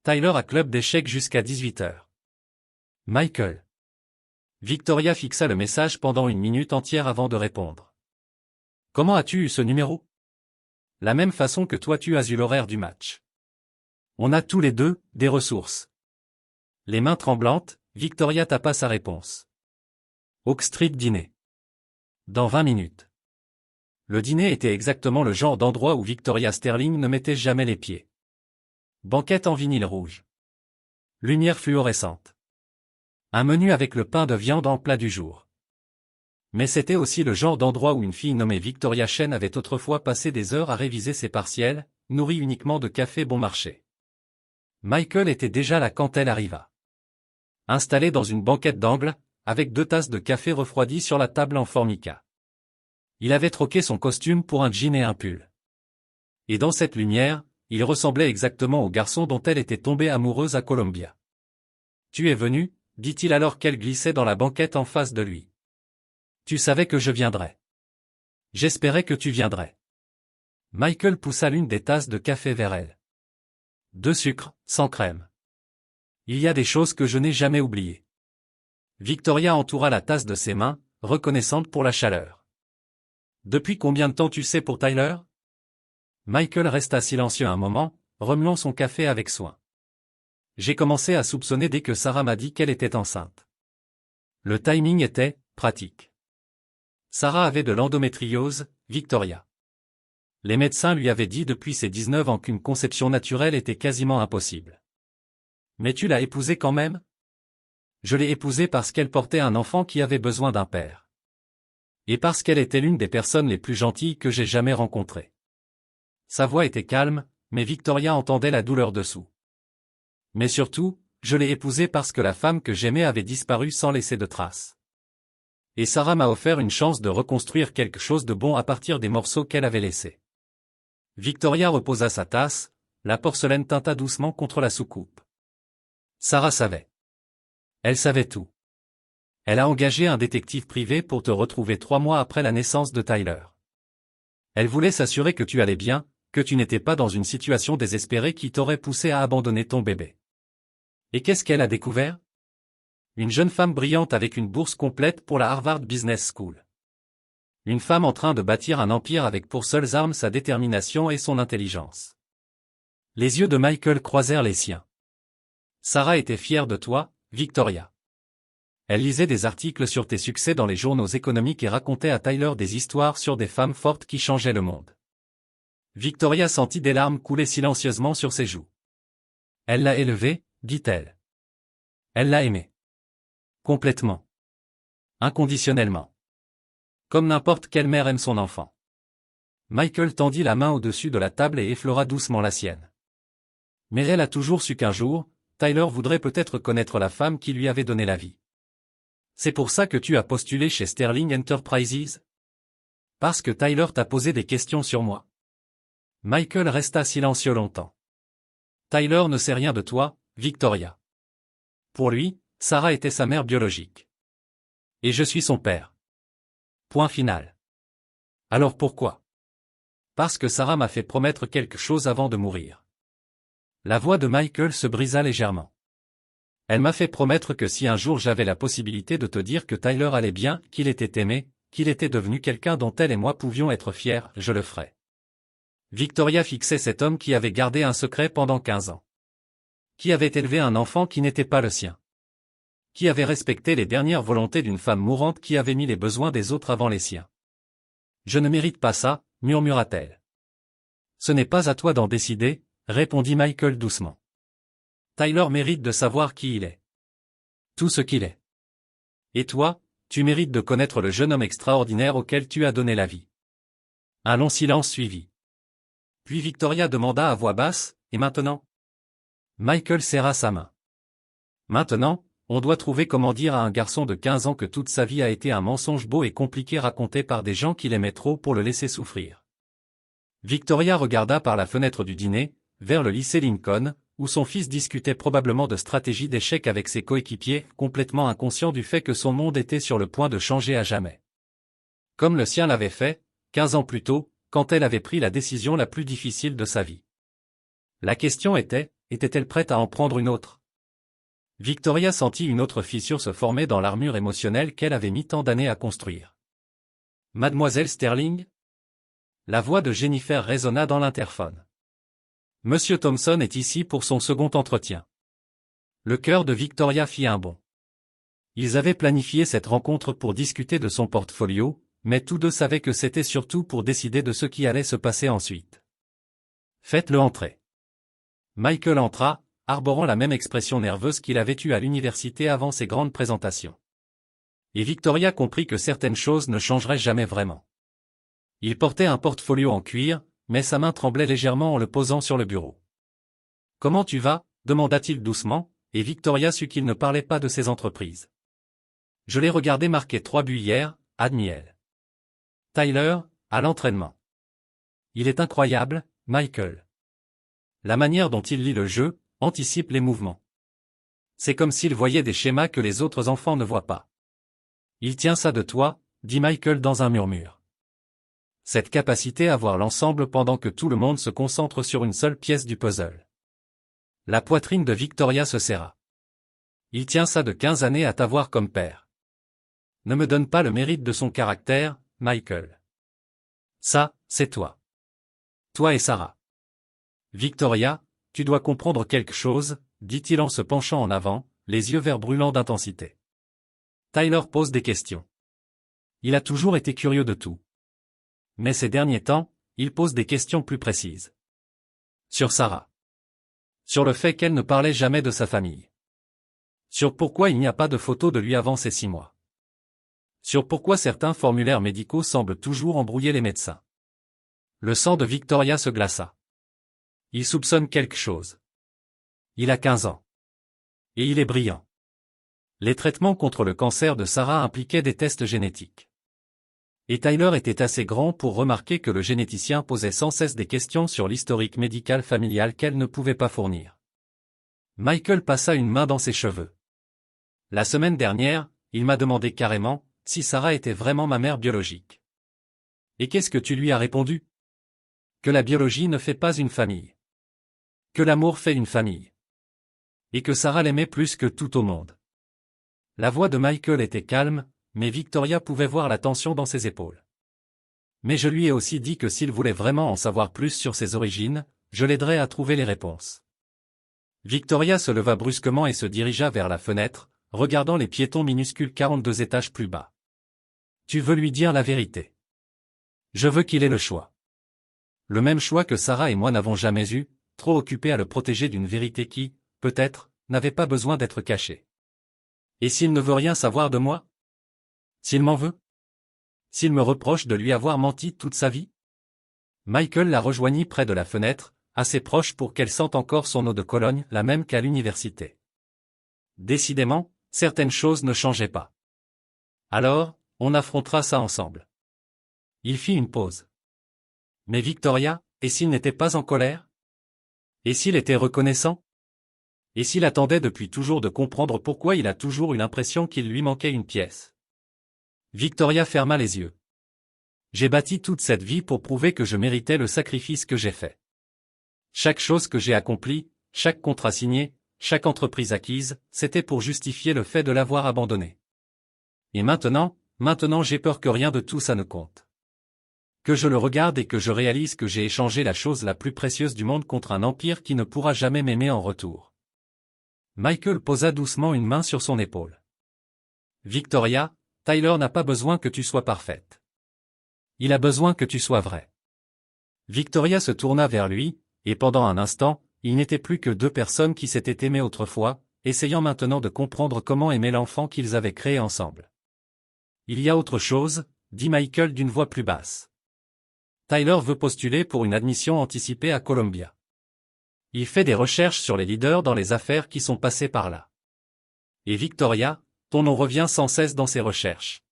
Tyler a club d'échecs jusqu'à 18h. Michael. Victoria fixa le message pendant une minute entière avant de répondre. Comment as-tu eu ce numéro? La même façon que toi tu as eu l'horaire du match. On a tous les deux, des ressources. Les mains tremblantes, Victoria tapa sa réponse. Oak Street dîner. Dans 20 minutes. Le dîner était exactement le genre d'endroit où Victoria Sterling ne mettait jamais les pieds. Banquette en vinyle rouge. Lumière fluorescente. Un menu avec le pain de viande en plat du jour. Mais c'était aussi le genre d'endroit où une fille nommée Victoria Chen avait autrefois passé des heures à réviser ses partiels, nourrie uniquement de café bon marché. Michael était déjà là quand elle arriva. Installé dans une banquette d'angle, avec 2 tasses de café refroidies sur la table en formica. Il avait troqué son costume pour un jean et un pull. Et dans cette lumière, il ressemblait exactement au garçon dont elle était tombée amoureuse à Columbia. Tu es venu, dit-il alors qu'elle glissait dans la banquette en face de lui. Tu savais que je viendrais. J'espérais que tu viendrais. Michael poussa l'une des tasses de café vers elle. 2 sucres, sans crème. Il y a des choses que je n'ai jamais oubliées. Victoria entoura la tasse de ses mains, reconnaissante pour la chaleur. Depuis combien de temps tu sais pour Tyler? Michael resta silencieux un moment, remuant son café avec soin. J'ai commencé à soupçonner dès que Sarah m'a dit qu'elle était enceinte. Le timing était pratique. Sarah avait de l'endométriose, Victoria. Les médecins lui avaient dit depuis ses 19 ans qu'une conception naturelle était quasiment impossible. Mais tu l'as épousée quand même? Je l'ai épousée parce qu'elle portait un enfant qui avait besoin d'un père. Et parce qu'elle était l'une des personnes les plus gentilles que j'ai jamais rencontrées. Sa voix était calme, mais Victoria entendait la douleur dessous. Mais surtout, je l'ai épousée parce que la femme que j'aimais avait disparu sans laisser de traces. Et Sarah m'a offert une chance de reconstruire quelque chose de bon à partir des morceaux qu'elle avait laissés. Victoria reposa sa tasse, la porcelaine tinta doucement contre la soucoupe. Sarah savait. Elle savait tout. Elle a engagé un détective privé pour te retrouver 3 mois après la naissance de Tyler. Elle voulait s'assurer que tu allais bien, que tu n'étais pas dans une situation désespérée qui t'aurait poussé à abandonner ton bébé. Et qu'est-ce qu'elle a découvert? Une jeune femme brillante avec une bourse complète pour la Harvard Business School. Une femme en train de bâtir un empire avec pour seules armes sa détermination et son intelligence. Les yeux de Michael croisèrent les siens. Sarah était fière de toi, Victoria. Elle lisait des articles sur tes succès dans les journaux économiques et racontait à Tyler des histoires sur des femmes fortes qui changeaient le monde. Victoria sentit des larmes couler silencieusement sur ses joues. Elle l'a élevé, dit-elle. Elle l'a aimé. Complètement. Inconditionnellement. Comme n'importe quelle mère aime son enfant. Michael tendit la main au-dessus de la table et effleura doucement la sienne. Mais elle a toujours su qu'un jour, Tyler voudrait peut-être connaître la femme qui lui avait donné la vie. C'est pour ça que tu as postulé chez Sterling Enterprises? Parce que Tyler t'a posé des questions sur moi. Michael resta silencieux longtemps. Tyler ne sait rien de toi, Victoria. Pour lui, Sarah était sa mère biologique. Et je suis son père. Point final. Alors pourquoi? Parce que Sarah m'a fait promettre quelque chose avant de mourir. La voix de Michael se brisa légèrement. Elle m'a fait promettre que si un jour j'avais la possibilité de te dire que Tyler allait bien, qu'il était aimé, qu'il était devenu quelqu'un dont elle et moi pouvions être fiers, je le ferais. Victoria fixait cet homme qui avait gardé un secret pendant 15 ans. Qui avait élevé un enfant qui n'était pas le sien. Qui avait respecté les dernières volontés d'une femme mourante qui avait mis les besoins des autres avant les siens. Je ne mérite pas ça, murmura-t-elle. Ce n'est pas à toi d'en décider, répondit Michael doucement. Tyler mérite de savoir qui il est. Tout ce qu'il est. Et toi, tu mérites de connaître le jeune homme extraordinaire auquel tu as donné la vie. Un long silence suivit. Puis Victoria demanda à voix basse, et maintenant? Michael serra sa main. Maintenant, on doit trouver comment dire à un garçon de 15 ans que toute sa vie a été un mensonge beau et compliqué raconté par des gens qu'il aimait trop pour le laisser souffrir. Victoria regarda par la fenêtre du dîner, vers le lycée Lincoln, où son fils discutait probablement de stratégie d'échecs avec ses coéquipiers, complètement inconscient du fait que son monde était sur le point de changer à jamais. Comme le sien l'avait fait, 15 ans plus tôt, quand elle avait pris la décision la plus difficile de sa vie. La question était-elle prête à en prendre une autre? Victoria sentit une autre fissure se former dans l'armure émotionnelle qu'elle avait mis tant d'années à construire. Mademoiselle Sterling? La voix de Jennifer résonna dans l'interphone. Monsieur Thompson est ici pour son second entretien. Le cœur de Victoria fit un bond. Ils avaient planifié cette rencontre pour discuter de son portfolio, mais tous deux savaient que c'était surtout pour décider de ce qui allait se passer ensuite. Faites-le entrer. Michael entra, arborant la même expression nerveuse qu'il avait eue à l'université avant ses grandes présentations. Et Victoria comprit que certaines choses ne changeraient jamais vraiment. Il portait un portfolio en cuir, mais sa main tremblait légèrement en le posant sur le bureau. « Comment tu vas » demanda-t-il doucement, et Victoria sut qu'il ne parlait pas de ses entreprises. « Je l'ai regardé marquer 3 buts hier, » admit-elle. « Tyler, à l'entraînement. »« Il est incroyable, Michael. » La manière dont il lit le jeu anticipe les mouvements. C'est comme s'il voyait des schémas que les autres enfants ne voient pas. Il tient ça de toi, dit Michael dans un murmure. Cette capacité à voir l'ensemble pendant que tout le monde se concentre sur une seule pièce du puzzle. La poitrine de Victoria se serra. Il tient ça de 15 années à t'avoir comme père. Ne me donne pas le mérite de son caractère, Michael. Ça, c'est toi. Toi et Sarah. Victoria, tu dois comprendre quelque chose, dit-il en se penchant en avant, les yeux verts brûlants d'intensité. Tyler pose des questions. Il a toujours été curieux de tout. Mais ces derniers temps, il pose des questions plus précises. Sur Sarah. Sur le fait qu'elle ne parlait jamais de sa famille. Sur pourquoi il n'y a pas de photo de lui avant ses 6 mois. Sur pourquoi certains formulaires médicaux semblent toujours embrouiller les médecins. Le sang de Victoria se glaça. Il soupçonne quelque chose. Il a 15 ans. Et il est brillant. Les traitements contre le cancer de Sarah impliquaient des tests génétiques. Et Tyler était assez grand pour remarquer que le généticien posait sans cesse des questions sur l'historique médical familial qu'elle ne pouvait pas fournir. Michael passa une main dans ses cheveux. La semaine dernière, il m'a demandé carrément si Sarah était vraiment ma mère biologique. Et qu'est-ce que tu lui as répondu? Que la biologie ne fait pas une famille. Que l'amour fait une famille. Et que Sarah l'aimait plus que tout au monde. La voix de Michael était calme, mais Victoria pouvait voir la tension dans ses épaules. Mais je lui ai aussi dit que s'il voulait vraiment en savoir plus sur ses origines, je l'aiderais à trouver les réponses. Victoria se leva brusquement et se dirigea vers la fenêtre, regardant les piétons minuscules 42 étages plus bas. Tu veux lui dire la vérité. Je veux qu'il ait le choix. Le même choix que Sarah et moi n'avons jamais eu, trop occupés à le protéger d'une vérité qui, peut-être, n'avait pas besoin d'être cachée. Et s'il ne veut rien savoir de moi? S'il m'en veut? S'il me reproche de lui avoir menti toute sa vie? Michael la rejoignit près de la fenêtre, assez proche pour qu'elle sente encore son eau de Cologne, la même qu'à l'université. Décidément, certaines choses ne changeaient pas. Alors, on affrontera ça ensemble. Il fit une pause. Mais Victoria, et s'il n'était pas en colère? Et s'il était reconnaissant? Et s'il attendait depuis toujours de comprendre pourquoi il a toujours eu l'impression qu'il lui manquait une pièce? Victoria ferma les yeux. J'ai bâti toute cette vie pour prouver que je méritais le sacrifice que j'ai fait. Chaque chose que j'ai accomplie, chaque contrat signé, chaque entreprise acquise, c'était pour justifier le fait de l'avoir abandonné. Et maintenant j'ai peur que rien de tout ça ne compte. Que je le regarde et que je réalise que j'ai échangé la chose la plus précieuse du monde contre un empire qui ne pourra jamais m'aimer en retour. Michael posa doucement une main sur son épaule. Victoria, Tyler n'a pas besoin que tu sois parfaite. Il a besoin que tu sois vraie. Victoria se tourna vers lui, et pendant un instant, il n'était plus que deux personnes qui s'étaient aimées autrefois, essayant maintenant de comprendre comment aimer l'enfant qu'ils avaient créé ensemble. Il y a autre chose, dit Michael d'une voix plus basse. Tyler veut postuler pour une admission anticipée à Columbia. Il fait des recherches sur les leaders dans les affaires qui sont passés par là. Et Victoria, ton nom revient sans cesse dans ses recherches.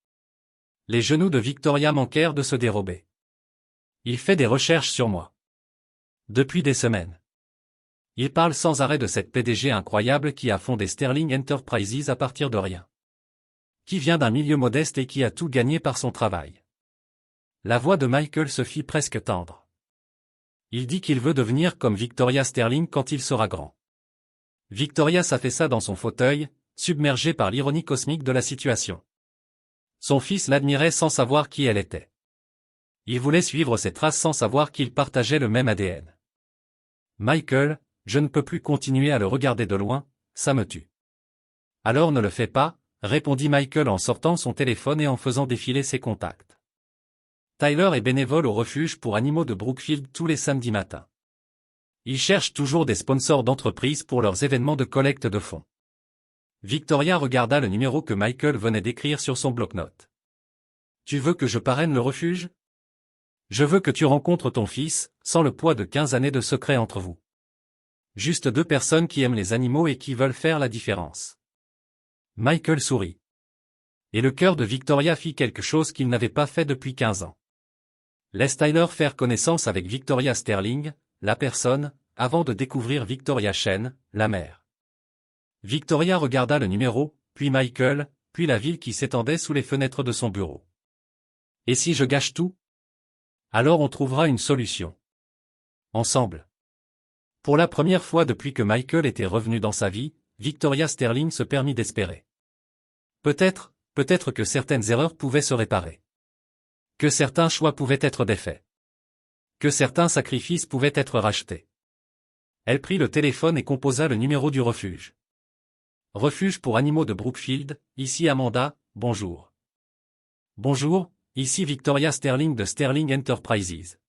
Les genoux de Victoria manquèrent de se dérober. Il fait des recherches sur moi. Depuis des semaines. Il parle sans arrêt de cette PDG incroyable qui a fondé Sterling Enterprises à partir de rien. Qui vient d'un milieu modeste et qui a tout gagné par son travail. La voix de Michael se fit presque tendre. Il dit qu'il veut devenir comme Victoria Sterling quand il sera grand. Victoria s'affaissa dans son fauteuil, submergée par l'ironie cosmique de la situation. Son fils l'admirait sans savoir qui elle était. Il voulait suivre ses traces sans savoir qu'ils partageaient le même ADN. Michael, je ne peux plus continuer à le regarder de loin, ça me tue. Alors ne le fais pas, répondit Michael en sortant son téléphone et en faisant défiler ses contacts. Tyler est bénévole au refuge pour animaux de Brookfield tous les samedis matins. Il cherche toujours des sponsors d'entreprises pour leurs événements de collecte de fonds. Victoria regarda le numéro que Michael venait d'écrire sur son bloc-notes. Tu veux que je parraine le refuge? Je veux que tu rencontres ton fils, sans le poids de 15 années de secret entre vous. Juste deux personnes qui aiment les animaux et qui veulent faire la différence. Michael sourit. Et le cœur de Victoria fit quelque chose qu'il n'avait pas fait depuis 15 ans. Laisse Tyler faire connaissance avec Victoria Sterling, la personne, avant de découvrir Victoria Chen, la mère. Victoria regarda le numéro, puis Michael, puis la ville qui s'étendait sous les fenêtres de son bureau. Et si je gâche tout? Alors on trouvera une solution. Ensemble. Pour la première fois depuis que Michael était revenu dans sa vie, Victoria Sterling se permit d'espérer. Peut-être que certaines erreurs pouvaient se réparer. Que certains choix pouvaient être défaits. Que certains sacrifices pouvaient être rachetés. Elle prit le téléphone et composa le numéro du refuge. Refuge pour animaux de Brookfield, ici Amanda, bonjour. Bonjour, ici Victoria Sterling de Sterling Enterprises.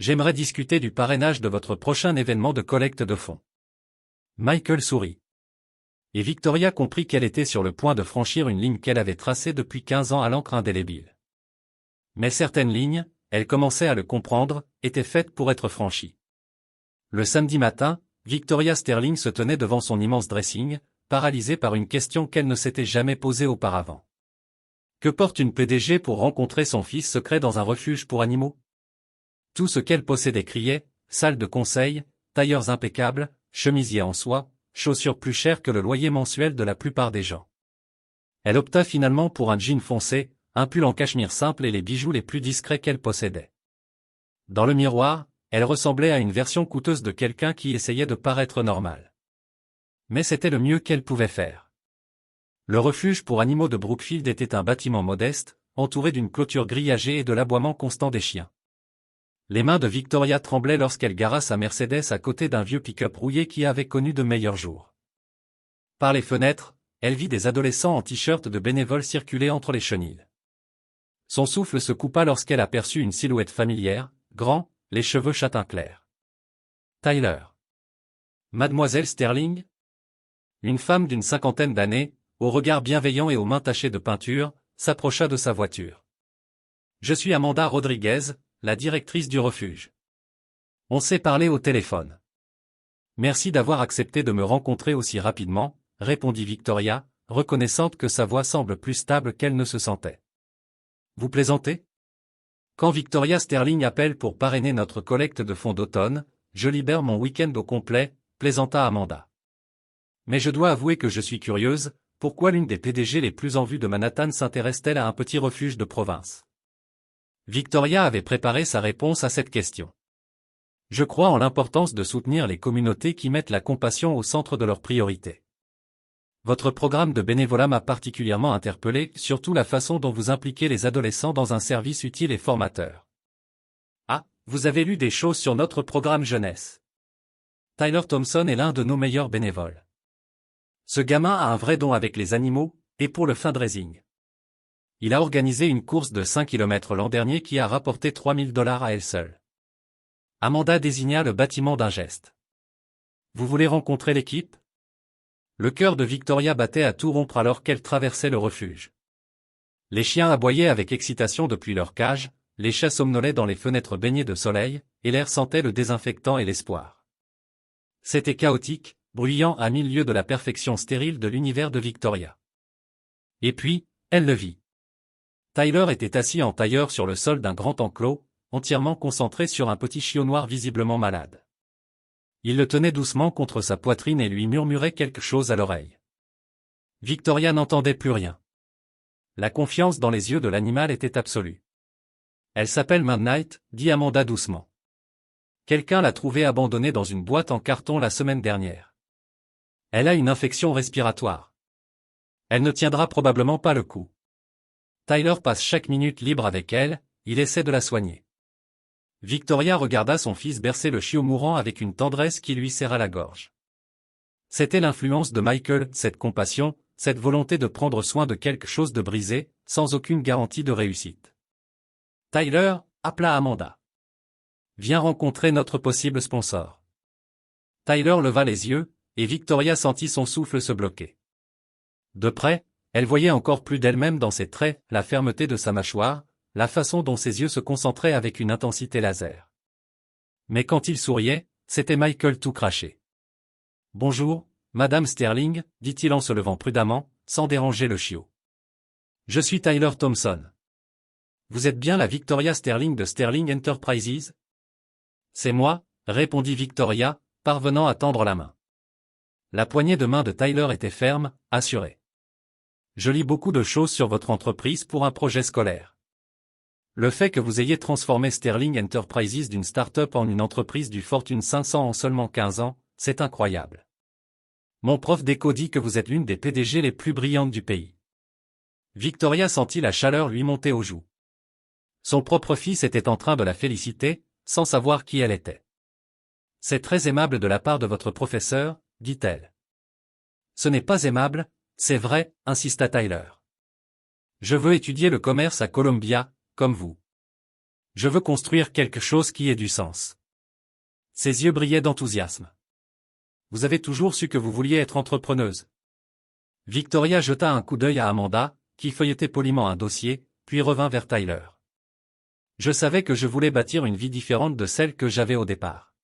J'aimerais discuter du parrainage de votre prochain événement de collecte de fonds. Michael sourit. Et Victoria comprit qu'elle était sur le point de franchir une ligne qu'elle avait tracée depuis 15 ans à l'encre indélébile. Mais certaines lignes, elle commençait à le comprendre, étaient faites pour être franchies. Le samedi matin, Victoria Sterling se tenait devant son immense dressing, paralysée par une question qu'elle ne s'était jamais posée auparavant. Que porte une PDG pour rencontrer son fils secret dans un refuge pour animaux? Tout ce qu'elle possédait criait, salle de conseil, tailleurs impeccables, chemisiers en soie, chaussures plus chères que le loyer mensuel de la plupart des gens. Elle opta finalement pour un jean foncé, un pull en cachemire simple et les bijoux les plus discrets qu'elle possédait. Dans le miroir, elle ressemblait à une version coûteuse de quelqu'un qui essayait de paraître normal. Mais c'était le mieux qu'elle pouvait faire. Le refuge pour animaux de Brookfield était un bâtiment modeste, entouré d'une clôture grillagée et de l'aboiement constant des chiens. Les mains de Victoria tremblaient lorsqu'elle gara sa Mercedes à côté d'un vieux pick-up rouillé qui avait connu de meilleurs jours. Par les fenêtres, elle vit des adolescents en t-shirt de bénévoles circuler entre les chenilles. Son souffle se coupa lorsqu'elle aperçut une silhouette familière, grand, les cheveux châtain clair. Tyler. Mademoiselle Sterling? Une femme d'une cinquantaine d'années, au regard bienveillant et aux mains tachées de peinture, s'approcha de sa voiture. Je suis Amanda Rodriguez, la directrice du refuge. On s'est parlé au téléphone. Merci d'avoir accepté de me rencontrer aussi rapidement, répondit Victoria, reconnaissante que sa voix semble plus stable qu'elle ne se sentait. Vous plaisantez? Quand Victoria Sterling appelle pour parrainer notre collecte de fonds d'automne, je libère mon week-end au complet, plaisanta Amanda. Mais je dois avouer que je suis curieuse, pourquoi l'une des PDG les plus en vue de Manhattan s'intéresse-t-elle à un petit refuge de province? Victoria avait préparé sa réponse à cette question. Je crois en l'importance de soutenir les communautés qui mettent la compassion au centre de leurs priorités. Votre programme de bénévolat m'a particulièrement interpellé, surtout la façon dont vous impliquez les adolescents dans un service utile et formateur. Ah, vous avez lu des choses sur notre programme jeunesse. Tyler Thompson est l'un de nos meilleurs bénévoles. Ce gamin a un vrai don avec les animaux, et pour le fundraising. Il a organisé une course de 5 km l'an dernier qui a rapporté $3 000 à elle seule. Amanda désigna le bâtiment d'un geste. Vous voulez rencontrer l'équipe? Le cœur de Victoria battait à tout rompre alors qu'elle traversait le refuge. Les chiens aboyaient avec excitation depuis leur cage, les chats somnolaient dans les fenêtres baignées de soleil, et l'air sentait le désinfectant et l'espoir. C'était chaotique, bruyant à 1000 lieues de la perfection stérile de l'univers de Victoria. Et puis, elle le vit. Tyler était assis en tailleur sur le sol d'un grand enclos, entièrement concentré sur un petit chiot noir visiblement malade. Il le tenait doucement contre sa poitrine et lui murmurait quelque chose à l'oreille. Victoria n'entendait plus rien. La confiance dans les yeux de l'animal était absolue. Elle s'appelle Midnight, dit Amanda doucement. Quelqu'un l'a trouvée abandonnée dans une boîte en carton la semaine dernière. Elle a une infection respiratoire. Elle ne tiendra probablement pas le coup. Tyler passe chaque minute libre avec elle, il essaie de la soigner. Victoria regarda son fils bercer le chiot mourant avec une tendresse qui lui serra la gorge. C'était l'influence de Michael, cette compassion, cette volonté de prendre soin de quelque chose de brisé, sans aucune garantie de réussite. Tyler, appela Amanda. Viens rencontrer notre possible sponsor. Tyler leva les yeux, et Victoria sentit son souffle se bloquer. De près, elle voyait encore plus d'elle-même dans ses traits, la fermeté de sa mâchoire, la façon dont ses yeux se concentraient avec une intensité laser. Mais quand il souriait, c'était Michael tout craché. « Bonjour, Madame Sterling, dit-il en se levant prudemment, sans déranger le chiot. Je suis Tyler Thompson. Vous êtes bien la Victoria Sterling de Sterling Enterprises? C'est moi, répondit Victoria, parvenant à tendre la main. La poignée de main de Tyler était ferme, assurée. Je lis beaucoup de choses sur votre entreprise pour un projet scolaire. Le fait que vous ayez transformé Sterling Enterprises d'une start-up en une entreprise du Fortune 500 en seulement 15 ans, c'est incroyable. Mon prof d'éco dit que vous êtes l'une des PDG les plus brillantes du pays. Victoria sentit la chaleur lui monter aux joues. Son propre fils était en train de la féliciter, sans savoir qui elle était. C'est très aimable de la part de votre professeur, dit-elle. Ce n'est pas aimable, c'est vrai, insista Tyler. Je veux étudier le commerce à Columbia, comme vous. Je veux construire quelque chose qui ait du sens. Ses yeux brillaient d'enthousiasme. Vous avez toujours su que vous vouliez être entrepreneuse. Victoria jeta un coup d'œil à Amanda, qui feuilletait poliment un dossier, puis revint vers Tyler. Je savais que je voulais bâtir une vie différente de celle que j'avais au départ.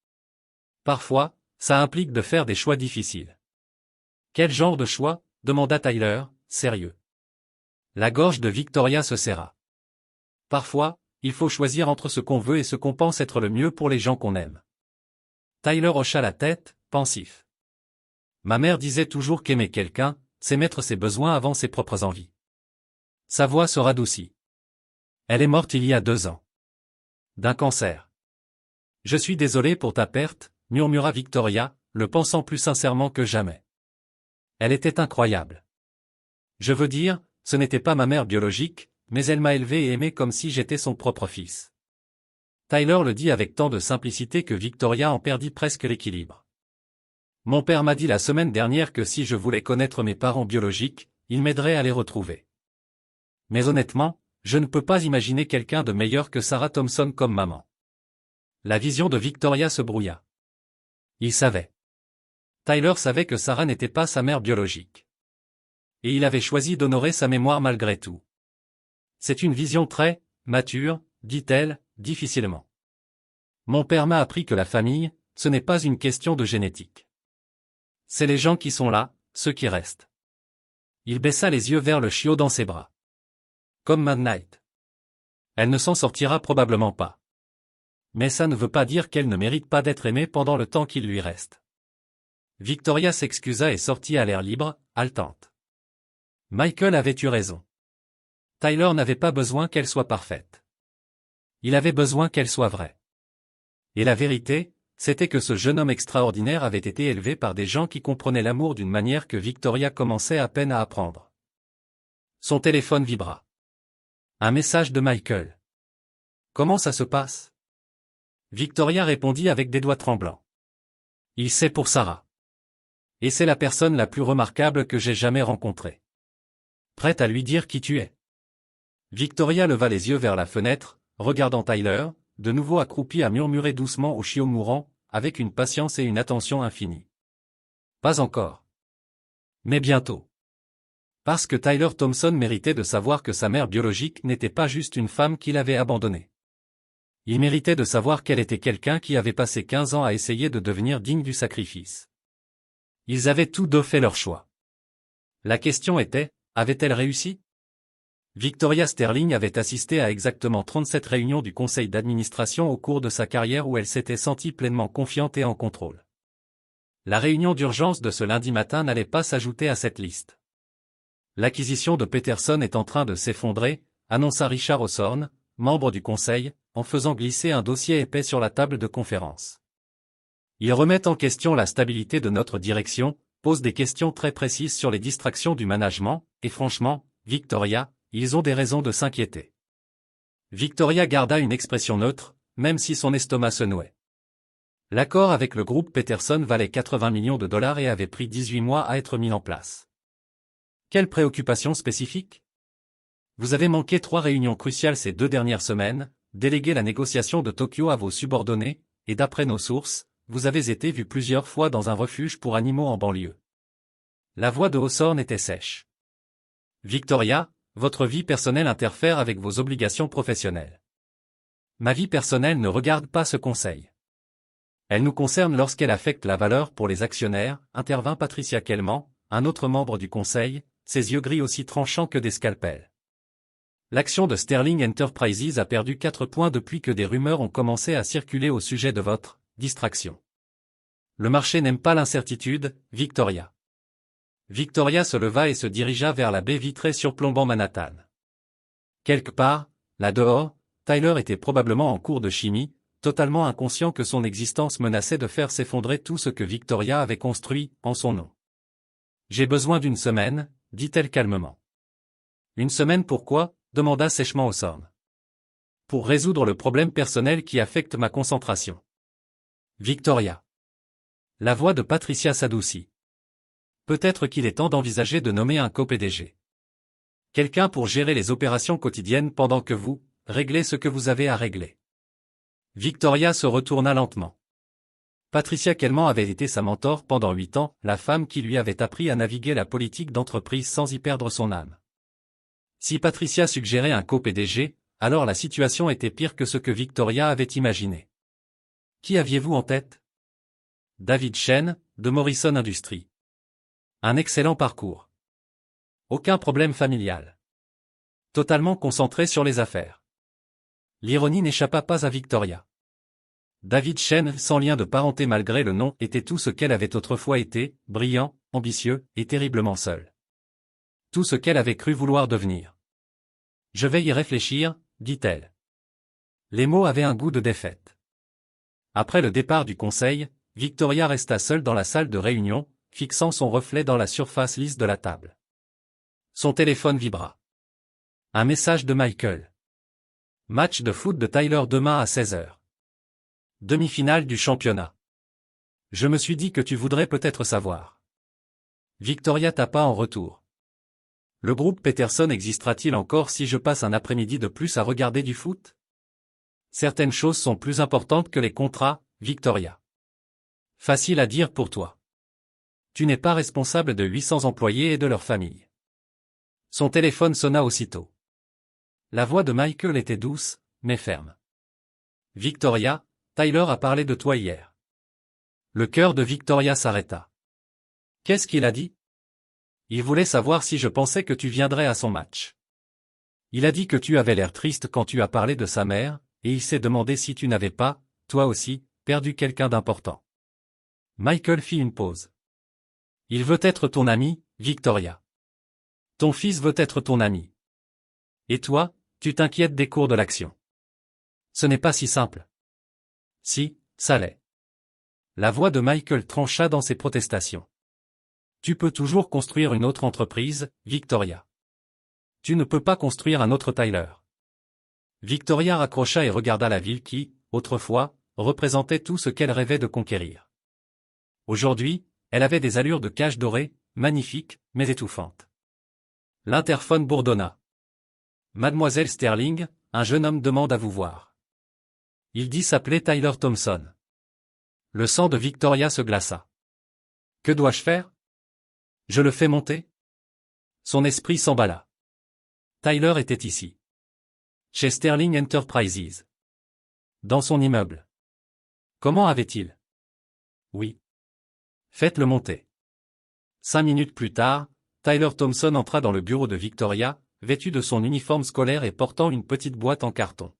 Parfois, ça implique de faire des choix difficiles. Quel genre de choix? Demanda Tyler, sérieux. La gorge de Victoria se serra. Parfois, il faut choisir entre ce qu'on veut et ce qu'on pense être le mieux pour les gens qu'on aime. Tyler hocha la tête, pensif. Ma mère disait toujours qu'aimer quelqu'un, c'est mettre ses besoins avant ses propres envies. Sa voix se radoucit. Elle est morte il y a 2 ans. D'un cancer. Je suis désolé pour ta perte, murmura Victoria, le pensant plus sincèrement que jamais. Elle était incroyable. Je veux dire, ce n'était pas ma mère biologique, mais elle m'a élevé et aimé comme si j'étais son propre fils. Tyler le dit avec tant de simplicité que Victoria en perdit presque l'équilibre. Mon père m'a dit la semaine dernière que si je voulais connaître mes parents biologiques, il m'aiderait à les retrouver. Mais honnêtement, je ne peux pas imaginer quelqu'un de meilleur que Sarah Thompson comme maman. La vision de Victoria se brouilla. Il savait. Tyler savait que Sarah n'était pas sa mère biologique. Et il avait choisi d'honorer sa mémoire malgré tout. C'est une vision très mature, dit-elle, difficilement. Mon père m'a appris que la famille, ce n'est pas une question de génétique. C'est les gens qui sont là, ceux qui restent. Il baissa les yeux vers le chiot dans ses bras. Comme Midnight. Elle ne s'en sortira probablement pas. Mais ça ne veut pas dire qu'elle ne mérite pas d'être aimée pendant le temps qu'il lui reste. Victoria s'excusa et sortit à l'air libre, haletante. Michael avait eu raison. Tyler n'avait pas besoin qu'elle soit parfaite. Il avait besoin qu'elle soit vraie. Et la vérité, c'était que ce jeune homme extraordinaire avait été élevé par des gens qui comprenaient l'amour d'une manière que Victoria commençait à peine à apprendre. Son téléphone vibra. Un message de Michael. Comment ça se passe? Victoria répondit avec des doigts tremblants. Il sait pour Sarah. Et c'est la personne la plus remarquable que j'ai jamais rencontrée. Prête à lui dire qui tu es. Victoria leva les yeux vers la fenêtre, regardant Tyler, de nouveau accroupi à murmurer doucement au chiot mourant, avec une patience et une attention infinies. Pas encore. Mais bientôt. Parce que Tyler Thompson méritait de savoir que sa mère biologique n'était pas juste une femme qu'il avait abandonnée. Il méritait de savoir qu'elle était quelqu'un qui avait passé 15 ans à essayer de devenir digne du sacrifice. Ils avaient tous deux fait leur choix. La question était, avait-elle réussi? Victoria Sterling avait assisté à exactement 37 réunions du conseil d'administration au cours de sa carrière où elle s'était sentie pleinement confiante et en contrôle. La réunion d'urgence de ce lundi matin n'allait pas s'ajouter à cette liste. L'acquisition de Peterson est en train de s'effondrer, annonça Richard Osborne, membre du conseil, en faisant glisser un dossier épais sur la table de conférence. Ils remettent en question la stabilité de notre direction, posent des questions très précises sur les distractions du management, et franchement, Victoria, ils ont des raisons de s'inquiéter. Victoria garda une expression neutre, même si son estomac se nouait. L'accord avec le groupe Peterson valait 80 millions de dollars et avait pris 18 mois à être mis en place. Quelles préoccupations spécifiques? Vous avez manqué 3 réunions cruciales ces 2 dernières semaines, délégué la négociation de Tokyo à vos subordonnés, et d'après nos sources, vous avez été vu plusieurs fois dans un refuge pour animaux en banlieue. La voix de Osborne était sèche. Victoria, votre vie personnelle interfère avec vos obligations professionnelles. Ma vie personnelle ne regarde pas ce conseil. Elle nous concerne lorsqu'elle affecte la valeur pour les actionnaires, intervint Patricia Kelman, un autre membre du conseil, ses yeux gris aussi tranchants que des scalpels. L'action de Sterling Enterprises a perdu 4 points depuis que des rumeurs ont commencé à circuler au sujet de votre distraction. Le marché n'aime pas l'incertitude, Victoria. Victoria se leva et se dirigea vers la baie vitrée surplombant Manhattan. Quelque part, là dehors, Tyler était probablement en cours de chimie, totalement inconscient que son existence menaçait de faire s'effondrer tout ce que Victoria avait construit, en son nom. « J'ai besoin d'une semaine, dit-elle calmement. « Une semaine pourquoi ?» demanda sèchement Osborne. « Pour résoudre le problème personnel qui affecte ma concentration. » Victoria. La voix de Patricia s'adoucit. Peut-être qu'il est temps d'envisager de nommer un co-PDG. Quelqu'un pour gérer les opérations quotidiennes pendant que vous, réglez ce que vous avez à régler. Victoria se retourna lentement. Patricia Kelman avait été sa mentor pendant 8 ans, la femme qui lui avait appris à naviguer la politique d'entreprise sans y perdre son âme. Si Patricia suggérait un co-PDG, alors la situation était pire que ce que Victoria avait imaginé. Qui aviez-vous en tête? David Shen, de Morrison Industries. Un excellent parcours. Aucun problème familial. Totalement concentré sur les affaires. L'ironie n'échappa pas à Victoria. David Shen, sans lien de parenté malgré le nom, était tout ce qu'elle avait autrefois été, brillant, ambitieux, et terriblement seul. Tout ce qu'elle avait cru vouloir devenir. Je vais y réfléchir, dit-elle. Les mots avaient un goût de défaite. Après le départ du conseil, Victoria resta seule dans la salle de réunion, fixant son reflet dans la surface lisse de la table. Son téléphone vibra. Un message de Michael. Match de foot de Tyler demain à 16h. Demi-finale du championnat. Je me suis dit que tu voudrais peut-être savoir. Victoria tapa en retour. Le groupe Peterson existera-t-il encore si je passe un après-midi de plus à regarder du foot? Certaines choses sont plus importantes que les contrats, Victoria. Facile à dire pour toi. Tu n'es pas responsable de 800 employés et de leurs familles. Son téléphone sonna aussitôt. La voix de Michael était douce, mais ferme. Victoria, Tyler a parlé de toi hier. Le cœur de Victoria s'arrêta. Qu'est-ce qu'il a dit? Il voulait savoir si je pensais que tu viendrais à son match. Il a dit que tu avais l'air triste quand tu as parlé de sa mère, et il s'est demandé si tu n'avais pas, toi aussi, perdu quelqu'un d'important. Michael fit une pause. Il veut être ton ami, Victoria. Ton fils veut être ton ami. Et toi, tu t'inquiètes des cours de l'action. Ce n'est pas si simple. Si, ça l'est. La voix de Michael trancha dans ses protestations. Tu peux toujours construire une autre entreprise, Victoria. Tu ne peux pas construire un autre Tyler. Victoria raccrocha et regarda la ville qui, autrefois, représentait tout ce qu'elle rêvait de conquérir. Aujourd'hui, elle avait des allures de cage dorée, magnifique, mais étouffante. L'interphone bourdonna. Mademoiselle Sterling, un jeune homme demande à vous voir. Il dit s'appeler Tyler Thompson. Le sang de Victoria se glaça. Que dois-je faire? Je le fais monter? Son esprit s'emballa. Tyler était ici. Chez Sterling Enterprises. Dans son immeuble. Comment avait-il? Oui. Faites-le monter. 5 minutes plus tard, Tyler Thompson entra dans le bureau de Victoria, vêtu de son uniforme scolaire et portant une petite boîte en carton.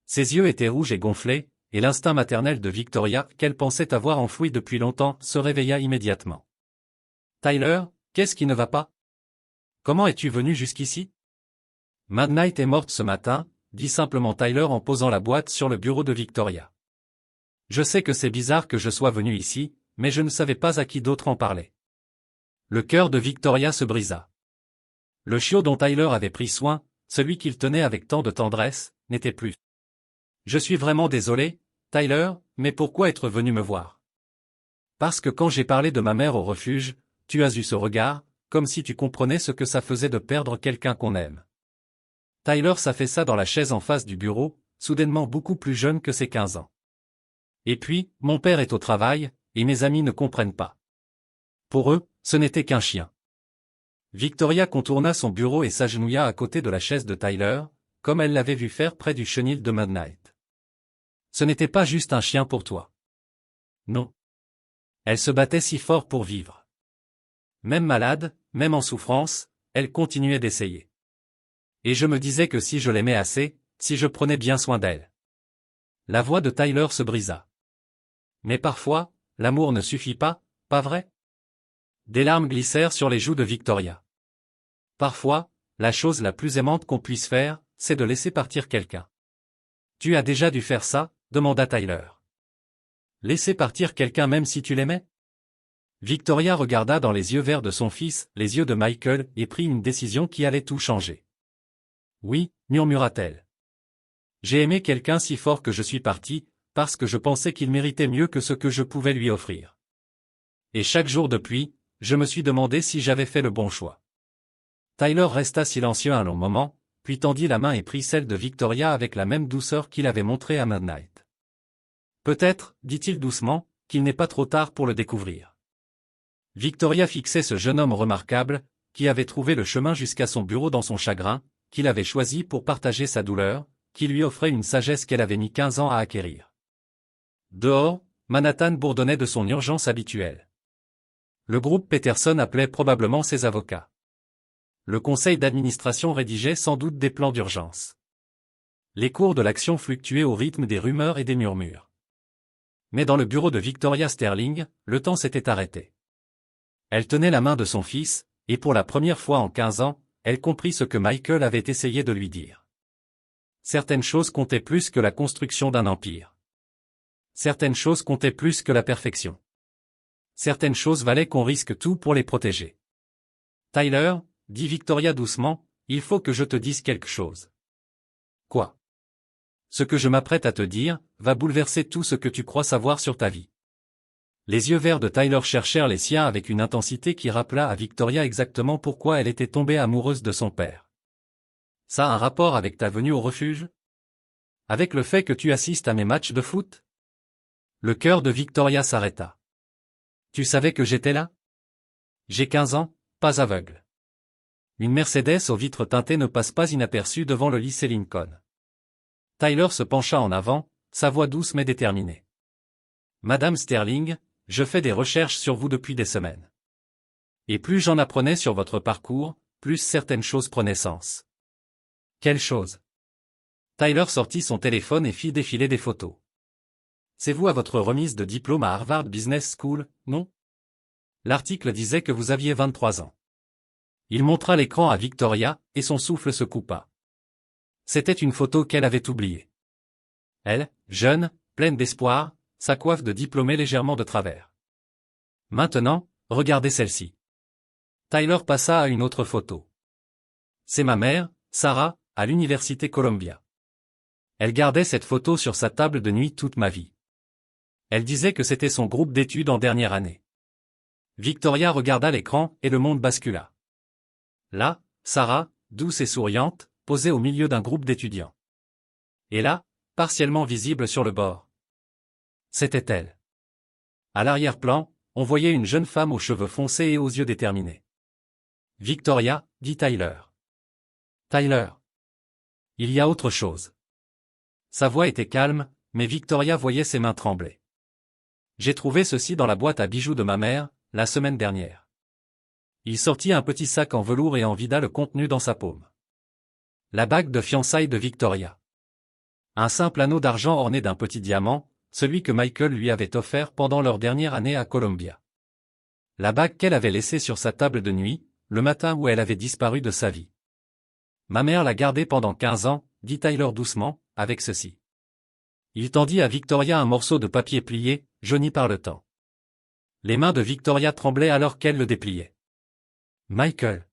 Ses yeux étaient rouges et gonflés, et l'instinct maternel de Victoria, qu'elle pensait avoir enfoui depuis longtemps, se réveilla immédiatement. Tyler, qu'est-ce qui ne va pas? Comment es-tu venu jusqu'ici? Midnight est morte ce matin, dit simplement Tyler en posant la boîte sur le bureau de Victoria. Je sais que c'est bizarre que je sois venu ici, mais je ne savais pas à qui d'autre en parler. Le cœur de Victoria se brisa. Le chiot dont Tyler avait pris soin, celui qu'il tenait avec tant de tendresse, n'était plus. Je suis vraiment désolé, Tyler, mais pourquoi être venu me voir? Parce que quand j'ai parlé de ma mère au refuge, tu as eu ce regard, comme si tu comprenais ce que ça faisait de perdre quelqu'un qu'on aime. Tyler s'affaissa dans la chaise en face du bureau, soudainement beaucoup plus jeune que ses 15 ans. Et puis, mon père est au travail, et mes amis ne comprennent pas. Pour eux, ce n'était qu'un chien. Victoria contourna son bureau et s'agenouilla à côté de la chaise de Tyler, comme elle l'avait vu faire près du chenil de Midnight. Ce n'était pas juste un chien pour toi. Non. Elle se battait si fort pour vivre. Même malade, même en souffrance, elle continuait d'essayer. Et je me disais que si je l'aimais assez, si je prenais bien soin d'elle. La voix de Tyler se brisa. Mais parfois, l'amour ne suffit pas vrai? Des larmes glissèrent sur les joues de Victoria. Parfois, la chose la plus aimante qu'on puisse faire, c'est de laisser partir quelqu'un. Tu as déjà dû faire ça, demanda Tyler. Laisser partir quelqu'un même si tu l'aimais? Victoria regarda dans les yeux verts de son fils, les yeux de Michael, et prit une décision qui allait tout changer. Oui, murmura-t-elle. J'ai aimé quelqu'un si fort que je suis parti, parce que je pensais qu'il méritait mieux que ce que je pouvais lui offrir. Et chaque jour depuis, je me suis demandé si j'avais fait le bon choix. Tyler resta silencieux un long moment, puis tendit la main et prit celle de Victoria avec la même douceur qu'il avait montrée à Midnight. Peut-être, dit-il doucement, qu'il n'est pas trop tard pour le découvrir. Victoria fixait ce jeune homme remarquable, qui avait trouvé le chemin jusqu'à son bureau dans son chagrin, qu'il avait choisi pour partager sa douleur, qui lui offrait une sagesse qu'elle avait mis 15 ans à acquérir. Dehors, Manhattan bourdonnait de son urgence habituelle. Le groupe Peterson appelait probablement ses avocats. Le conseil d'administration rédigeait sans doute des plans d'urgence. Les cours de l'action fluctuaient au rythme des rumeurs et des murmures. Mais dans le bureau de Victoria Sterling, le temps s'était arrêté. Elle tenait la main de son fils, et pour la première fois en 15 ans, elle comprit ce que Michael avait essayé de lui dire. Certaines choses comptaient plus que la construction d'un empire. Certaines choses comptaient plus que la perfection. Certaines choses valaient qu'on risque tout pour les protéger. Tyler, dit Victoria doucement, il faut que je te dise quelque chose. Quoi? Ce que je m'apprête à te dire, va bouleverser tout ce que tu crois savoir sur ta vie. Les yeux verts de Tyler cherchèrent les siens avec une intensité qui rappela à Victoria exactement pourquoi elle était tombée amoureuse de son père. Ça a un rapport avec ta venue au refuge? Avec le fait que tu assistes à mes matchs de foot? Le cœur de Victoria s'arrêta. Tu savais que j'étais là? J'ai 15 ans, pas aveugle. Une Mercedes aux vitres teintées ne passe pas inaperçue devant le lycée Lincoln. Tyler se pencha en avant, sa voix douce mais déterminée. Madame Sterling, je fais des recherches sur vous depuis des semaines. Et plus j'en apprenais sur votre parcours, plus certaines choses prenaient sens. Quelle chose? Tyler sortit son téléphone et fit défiler des photos. C'est vous à votre remise de diplôme à Harvard Business School, non? L'article disait que vous aviez 23 ans. Il montra l'écran à Victoria, et son souffle se coupa. C'était une photo qu'elle avait oubliée. Elle, jeune, pleine d'espoir, sa coiffe de diplômée légèrement de travers. Maintenant, regardez celle-ci. Tyler passa à une autre photo. C'est ma mère, Sarah, à l'université Columbia. Elle gardait cette photo sur sa table de nuit toute ma vie. Elle disait que c'était son groupe d'études en dernière année. Victoria regarda l'écran et le monde bascula. Là, Sarah, douce et souriante, posait au milieu d'un groupe d'étudiants. Et là, partiellement visible sur le bord. C'était elle. À l'arrière-plan, on voyait une jeune femme aux cheveux foncés et aux yeux déterminés. Victoria, dit Tyler. Tyler. Il y a autre chose. Sa voix était calme, mais Victoria voyait ses mains trembler. J'ai trouvé ceci dans la boîte à bijoux de ma mère, la semaine dernière. Il sortit un petit sac en velours et en vida le contenu dans sa paume. La bague de fiançailles de Victoria. Un simple anneau d'argent orné d'un petit diamant, celui que Michael lui avait offert pendant leur dernière année à Columbia. La bague qu'elle avait laissée sur sa table de nuit, le matin où elle avait disparu de sa vie. Ma mère l'a gardée pendant 15 ans, dit Tyler doucement, avec ceci. Il tendit à Victoria un morceau de papier plié, jauni par le temps. Les mains de Victoria tremblaient alors qu'elle le dépliait. Michael.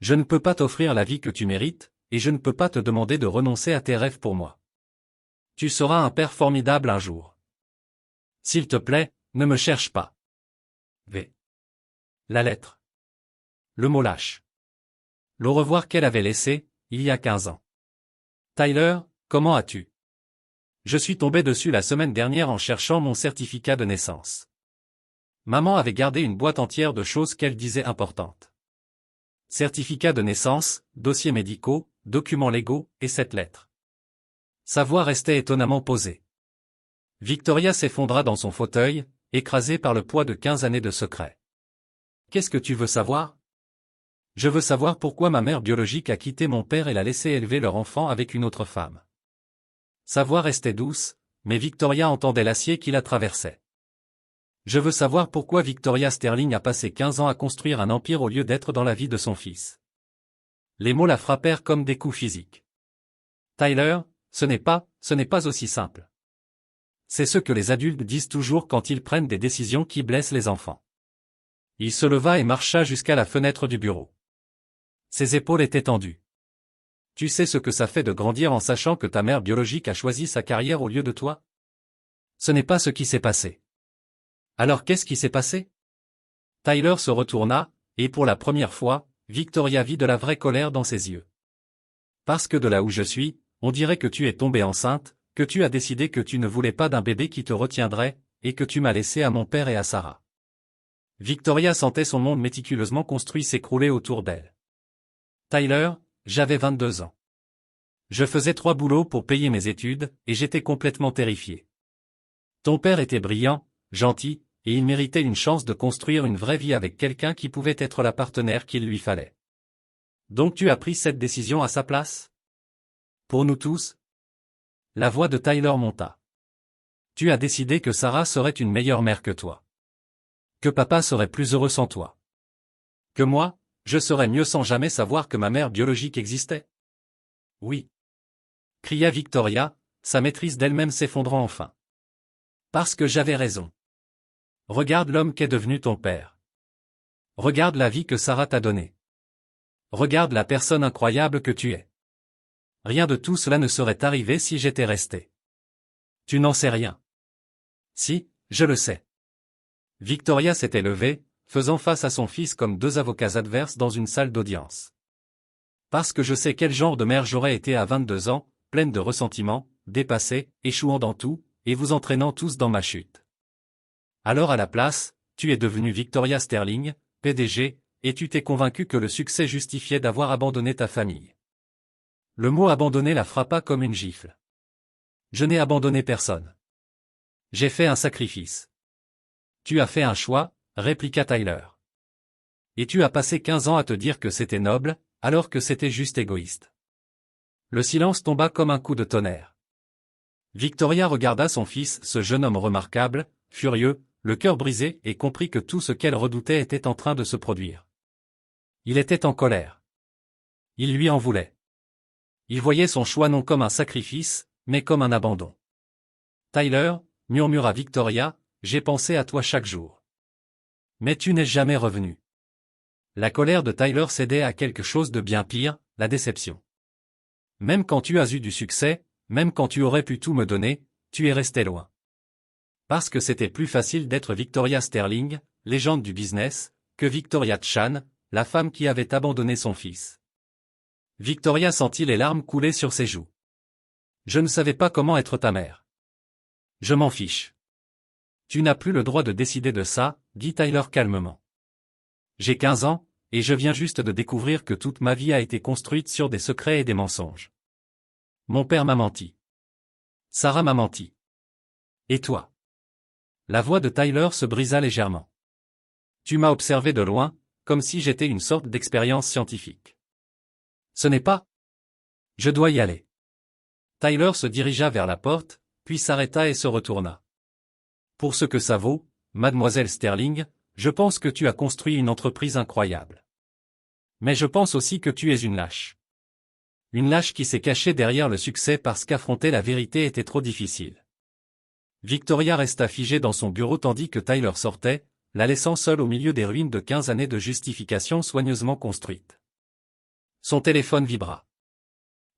Je ne peux pas t'offrir la vie que tu mérites, et je ne peux pas te demander de renoncer à tes rêves pour moi. Tu seras un père formidable un jour. S'il te plaît, ne me cherche pas. V. La lettre. Le mot lâche. L'au revoir qu'elle avait laissé, il y a 15 ans. Tyler, comment as-tu? Je suis tombé dessus la semaine dernière en cherchant mon certificat de naissance. Maman avait gardé une boîte entière de choses qu'elle disait importantes. Certificat de naissance, dossiers médicaux, documents légaux, et cette lettre. Sa voix restait étonnamment posée. Victoria s'effondra dans son fauteuil, écrasée par le poids de 15 années de secrets. Qu'est-ce que tu veux savoir? Je veux savoir pourquoi ma mère biologique a quitté mon père et l'a laissé élever leur enfant avec une autre femme. Sa voix restait douce, mais Victoria entendait l'acier qui la traversait. Je veux savoir pourquoi Victoria Sterling a passé 15 ans à construire un empire au lieu d'être dans la vie de son fils. Les mots la frappèrent comme des coups physiques. Tyler, ce n'est pas aussi simple. C'est ce que les adultes disent toujours quand ils prennent des décisions qui blessent les enfants. Il se leva et marcha jusqu'à la fenêtre du bureau. Ses épaules étaient tendues. Tu sais ce que ça fait de grandir en sachant que ta mère biologique a choisi sa carrière au lieu de toi? Ce n'est pas ce qui s'est passé. Alors qu'est-ce qui s'est passé? Tyler se retourna, et pour la première fois, Victoria vit de la vraie colère dans ses yeux. Parce que de là où je suis, on dirait que tu es tombée enceinte, que tu as décidé que tu ne voulais pas d'un bébé qui te retiendrait, et que tu m'as laissé à mon père et à Sarah. Victoria sentait son monde méticuleusement construit s'écrouler autour d'elle. Tyler, j'avais 22 ans. Je faisais 3 boulots pour payer mes études, et j'étais complètement terrifié. Ton père était brillant, gentil, et il méritait une chance de construire une vraie vie avec quelqu'un qui pouvait être la partenaire qu'il lui fallait. Donc tu as pris cette décision à sa place? Pour nous tous? La voix de Tyler monta. Tu as décidé que Sarah serait une meilleure mère que toi. Que papa serait plus heureux sans toi. Que moi, je serais mieux sans jamais savoir que ma mère biologique existait. Oui. Cria Victoria, sa maîtrise d'elle-même s'effondrant enfin. Parce que j'avais raison. Regarde l'homme qu'est devenu ton père. Regarde la vie que Sarah t'a donnée. Regarde la personne incroyable que tu es. Rien de tout cela ne serait arrivé si j'étais resté. Tu n'en sais rien. Si, je le sais. Victoria s'était levée, faisant face à son fils comme 2 avocats adverses dans une salle d'audience. Parce que je sais quel genre de mère j'aurais été à 22 ans, pleine de ressentiment, dépassée, échouant dans tout, et vous entraînant tous dans ma chute. Alors à la place, tu es devenue Victoria Sterling, PDG, et tu t'es convaincu que le succès justifiait d'avoir abandonné ta famille. Le mot abandonner la frappa comme une gifle. Je n'ai abandonné personne. J'ai fait un sacrifice. Tu as fait un choix, répliqua Tyler. Et tu as passé 15 ans à te dire que c'était noble, alors que c'était juste égoïste. Le silence tomba comme un coup de tonnerre. Victoria regarda son fils, ce jeune homme remarquable, furieux, le cœur brisé, et comprit que tout ce qu'elle redoutait était en train de se produire. Il était en colère. Il lui en voulait. Il voyait son choix non comme un sacrifice, mais comme un abandon. Tyler, murmura Victoria, j'ai pensé à toi chaque jour. Mais tu n'es jamais revenu. La colère de Tyler cédait à quelque chose de bien pire, la déception. Même quand tu as eu du succès, même quand tu aurais pu tout me donner, tu es resté loin. Parce que c'était plus facile d'être Victoria Sterling, légende du business, que Victoria Chan, la femme qui avait abandonné son fils. Victoria sentit les larmes couler sur ses joues. Je ne savais pas comment être ta mère. Je m'en fiche. Tu n'as plus le droit de décider de ça, dit Tyler calmement. J'ai 15 ans, et je viens juste de découvrir que toute ma vie a été construite sur des secrets et des mensonges. Mon père m'a menti. Sarah m'a menti. Et toi? La voix de Tyler se brisa légèrement. Tu m'as observé de loin, comme si j'étais une sorte d'expérience scientifique. Ce n'est pas. Je dois y aller. Tyler se dirigea vers la porte, puis s'arrêta et se retourna. Pour ce que ça vaut, mademoiselle Sterling, je pense que tu as construit une entreprise incroyable. Mais je pense aussi que tu es une lâche. Une lâche qui s'est cachée derrière le succès parce qu'affronter la vérité était trop difficile. Victoria resta figée dans son bureau tandis que Tyler sortait, la laissant seule au milieu des ruines de 15 années de justification soigneusement construites. Son téléphone vibra.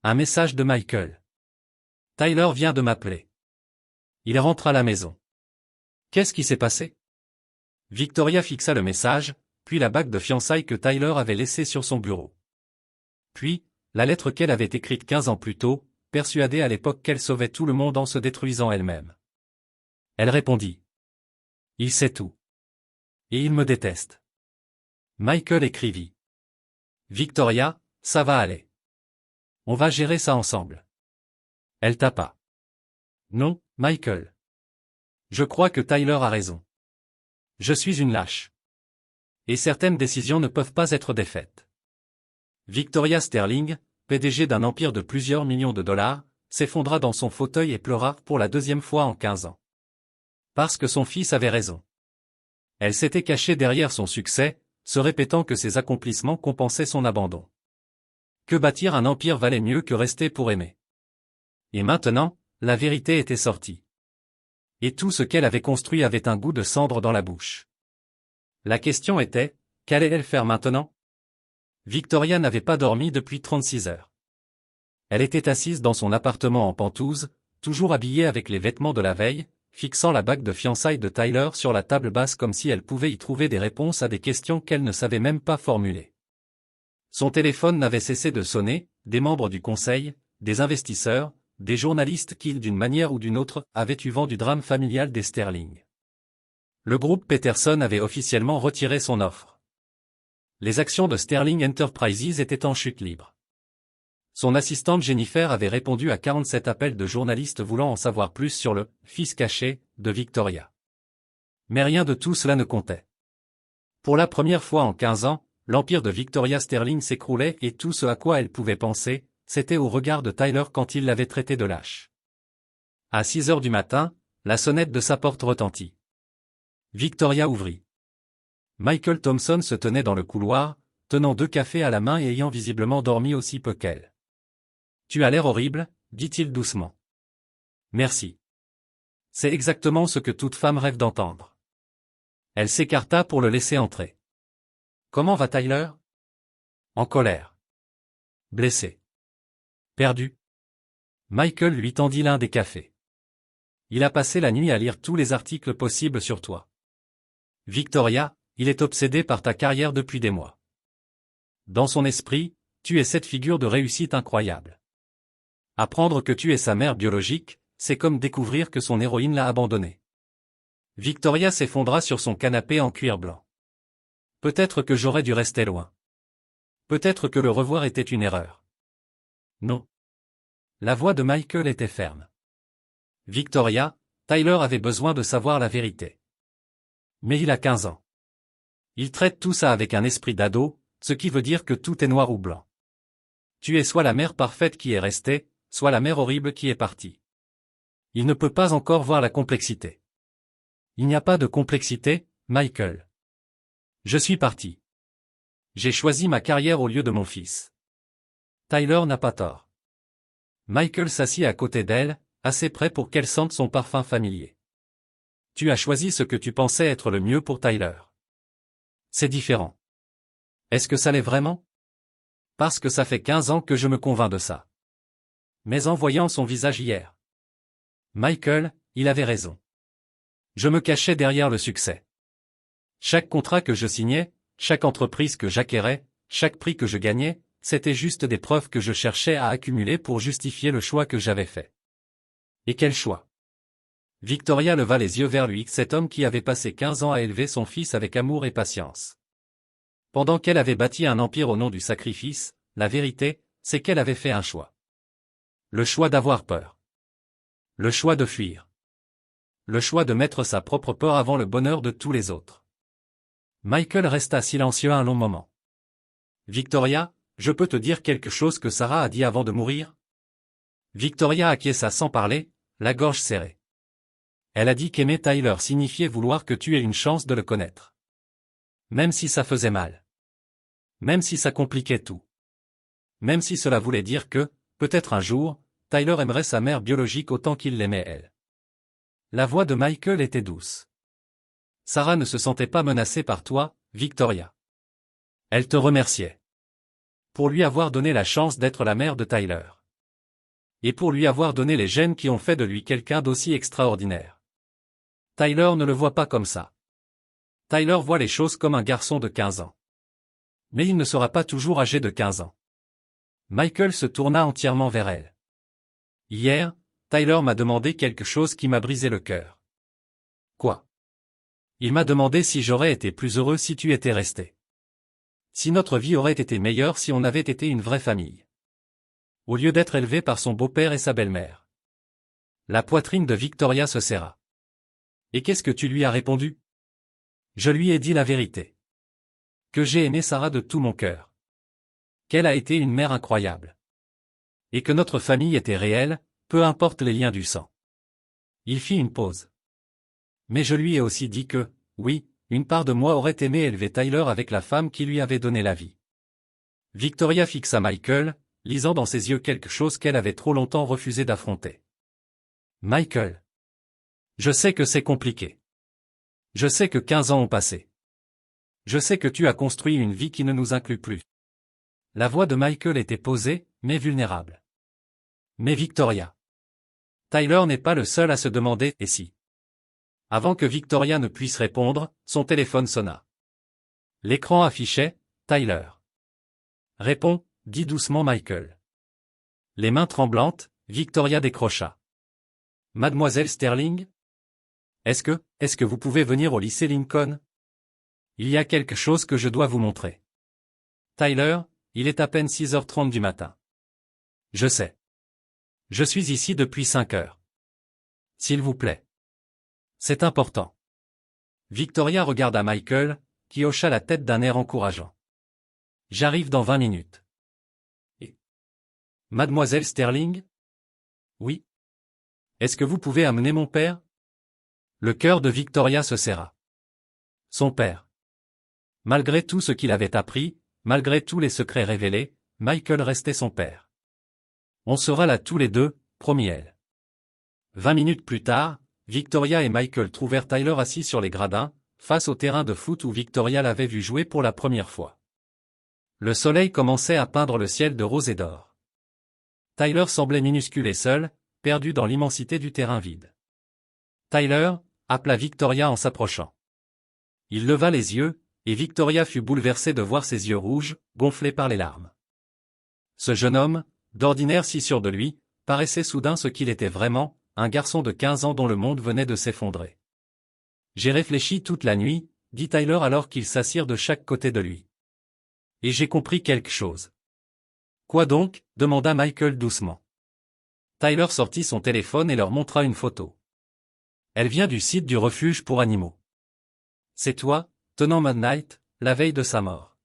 Un message de Michael. Tyler vient de m'appeler. Il rentre à la maison. Qu'est-ce qui s'est passé? Victoria fixa le message, puis la bague de fiançailles que Tyler avait laissée sur son bureau. Puis, la lettre qu'elle avait écrite 15 ans plus tôt, persuadée à l'époque qu'elle sauvait tout le monde en se détruisant elle-même. Elle répondit. Il sait tout. Et il me déteste. Michael écrivit. Victoria, ça va aller. On va gérer ça ensemble. Elle tapa. Non, Michael. Je crois que Tyler a raison. Je suis une lâche. Et certaines décisions ne peuvent pas être défaites. Victoria Sterling, PDG d'un empire de plusieurs millions de dollars, s'effondra dans son fauteuil et pleura pour la deuxième fois en 15 ans. Parce que son fils avait raison. Elle s'était cachée derrière son succès, se répétant que ses accomplissements compensaient son abandon. Que bâtir un empire valait mieux que rester pour aimer. Et maintenant, la vérité était sortie. Et tout ce qu'elle avait construit avait un goût de cendre dans la bouche. La question était, qu'allait-elle faire maintenant? Victoria n'avait pas dormi depuis 36 heures. Elle était assise dans son appartement en pentouse, toujours habillée avec les vêtements de la veille, fixant la bague de fiançailles de Tyler sur la table basse comme si elle pouvait y trouver des réponses à des questions qu'elle ne savait même pas formuler. Son téléphone n'avait cessé de sonner, des membres du conseil, des investisseurs, des journalistes qui, d'une manière ou d'une autre, avaient eu vent du drame familial des Sterling. Le groupe Peterson avait officiellement retiré son offre. Les actions de Sterling Enterprises étaient en chute libre. Son assistante Jennifer avait répondu à 47 appels de journalistes voulant en savoir plus sur le « fils caché » de Victoria. Mais rien de tout cela ne comptait. Pour la première fois en 15 ans, l'empire de Victoria Sterling s'écroulait et tout ce à quoi elle pouvait penser, c'était au regard de Tyler quand il l'avait traité de lâche. À 6 heures du matin, la sonnette de sa porte retentit. Victoria ouvrit. Michael Thompson se tenait dans le couloir, tenant 2 cafés à la main et ayant visiblement dormi aussi peu qu'elle. « Tu as l'air horrible », dit-il doucement. « Merci. C'est exactement ce que toute femme rêve d'entendre. » Elle s'écarta pour le laisser entrer. « Comment va Tyler ? » En colère. Blessé. Perdu. Michael lui tendit l'un des cafés. Il a passé la nuit à lire tous les articles possibles sur toi. Victoria, il est obsédé par ta carrière depuis des mois. Dans son esprit, tu es cette figure de réussite incroyable. Apprendre que tu es sa mère biologique, c'est comme découvrir que son héroïne l'a abandonné. Victoria s'effondra sur son canapé en cuir blanc. Peut-être que j'aurais dû rester loin. Peut-être que le revoir était une erreur. Non. La voix de Michael était ferme. Victoria, Tyler avait besoin de savoir la vérité. Mais il a 15 ans. Il traite tout ça avec un esprit d'ado, ce qui veut dire que tout est noir ou blanc. Tu es soit la mère parfaite qui est restée, soit la mère horrible qui est partie. Il ne peut pas encore voir la complexité. Il n'y a pas de complexité, Michael. Je suis parti. J'ai choisi ma carrière au lieu de mon fils. Tyler n'a pas tort. Michael s'assit à côté d'elle, assez près pour qu'elle sente son parfum familier. Tu as choisi ce que tu pensais être le mieux pour Tyler. C'est différent. Est-ce que ça l'est vraiment? Parce que ça fait 15 ans que je me convainc de ça. Mais en voyant son visage hier. Michael, il avait raison. Je me cachais derrière le succès. Chaque contrat que je signais, chaque entreprise que j'acquérais, chaque prix que je gagnais, c'était juste des preuves que je cherchais à accumuler pour justifier le choix que j'avais fait. Et quel choix? Victoria leva les yeux vers lui, cet homme qui avait passé 15 ans à élever son fils avec amour et patience. Pendant qu'elle avait bâti un empire au nom du sacrifice, la vérité, c'est qu'elle avait fait un choix. Le choix d'avoir peur. Le choix de fuir. Le choix de mettre sa propre peur avant le bonheur de tous les autres. Michael resta silencieux un long moment. Victoria, je peux te dire quelque chose que Sarah a dit avant de mourir? Victoria acquiesça sans parler, la gorge serrée. Elle a dit qu'aimer Tyler signifiait vouloir que tu aies une chance de le connaître. Même si ça faisait mal. Même si ça compliquait tout. Même si cela voulait dire que, peut-être un jour, Tyler aimerait sa mère biologique autant qu'il l'aimait elle. La voix de Michael était douce. Sarah ne se sentait pas menacée par toi, Victoria. Elle te remerciait. Pour lui avoir donné la chance d'être la mère de Tyler. Et pour lui avoir donné les gènes qui ont fait de lui quelqu'un d'aussi extraordinaire. Tyler ne le voit pas comme ça. Tyler voit les choses comme un garçon de 15 ans. Mais il ne sera pas toujours âgé de 15 ans. Michael se tourna entièrement vers elle. Hier, Tyler m'a demandé quelque chose qui m'a brisé le cœur. Quoi? Il m'a demandé si j'aurais été plus heureux si tu étais resté. Si notre vie aurait été meilleure si on avait été une vraie famille. Au lieu d'être élevé par son beau-père et sa belle-mère. La poitrine de Victoria se serra. Et qu'est-ce que tu lui as répondu? Je lui ai dit la vérité. Que j'ai aimé Sarah de tout mon cœur. Qu'elle a été une mère incroyable. Et que notre famille était réelle, peu importe les liens du sang. Il fit une pause. Mais je lui ai aussi dit que, oui, une part de moi aurait aimé élever Tyler avec la femme qui lui avait donné la vie. Victoria fixa Michael, lisant dans ses yeux quelque chose qu'elle avait trop longtemps refusé d'affronter. Michael. Je sais que c'est compliqué. Je sais que 15 ans ont passé. Je sais que tu as construit une vie qui ne nous inclut plus. La voix de Michael était posée, mais vulnérable. Mais Victoria. Tyler n'est pas le seul à se demander « et si ?» Avant que Victoria ne puisse répondre, son téléphone sonna. L'écran affichait « Tyler. » Réponds, dit doucement Michael. Les mains tremblantes, Victoria décrocha. Mademoiselle Sterling? Est-ce que vous pouvez venir au lycée Lincoln? Il y a quelque chose que je dois vous montrer. Tyler, il est à peine 6h30 du matin. Je sais. Je suis ici depuis 5 heures. S'il vous plaît. C'est important. Victoria regarda Michael, qui hocha la tête d'un air encourageant. J'arrive dans 20 minutes. Et Mademoiselle Sterling? Oui. Est-ce que vous pouvez amener mon père? Le cœur de Victoria se serra. Son père. Malgré tout ce qu'il avait appris, malgré tous les secrets révélés, Michael restait son père. On sera là tous les deux, promit-elle. 20 minutes plus tard, Victoria et Michael trouvèrent Tyler assis sur les gradins, face au terrain de foot où Victoria l'avait vu jouer pour la première fois. Le soleil commençait à peindre le ciel de rose et d'or. Tyler semblait minuscule et seul, perdu dans l'immensité du terrain vide. Tyler, appela Victoria en s'approchant. Il leva les yeux, et Victoria fut bouleversée de voir ses yeux rouges, gonflés par les larmes. Ce jeune homme, d'ordinaire si sûr de lui, paraissait soudain ce qu'il était vraiment, un garçon de 15 ans dont le monde venait de s'effondrer. J'ai réfléchi toute la nuit, dit Tyler alors qu'ils s'assirent de chaque côté de lui. Et j'ai compris quelque chose. Quoi donc? Demanda Michael doucement. Tyler sortit son téléphone et leur montra une photo. Elle vient du site du refuge pour animaux. C'est toi, tenant Mad Night, la veille de sa mort.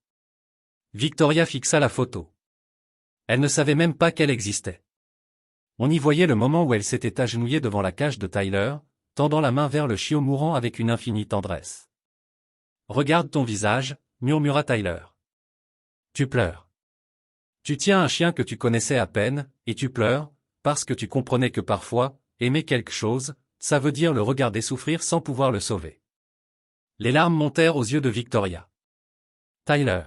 Victoria fixa la photo. Elle ne savait même pas qu'elle existait. On y voyait le moment où elle s'était agenouillée devant la cage de Tyler, tendant la main vers le chiot mourant avec une infinie tendresse. Regarde ton visage, murmura Tyler. Tu pleures. Tu tiens un chien que tu connaissais à peine, et tu pleures, parce que tu comprenais que parfois, aimer quelque chose, ça veut dire le regarder souffrir sans pouvoir le sauver. Les larmes montèrent aux yeux de Victoria. Tyler.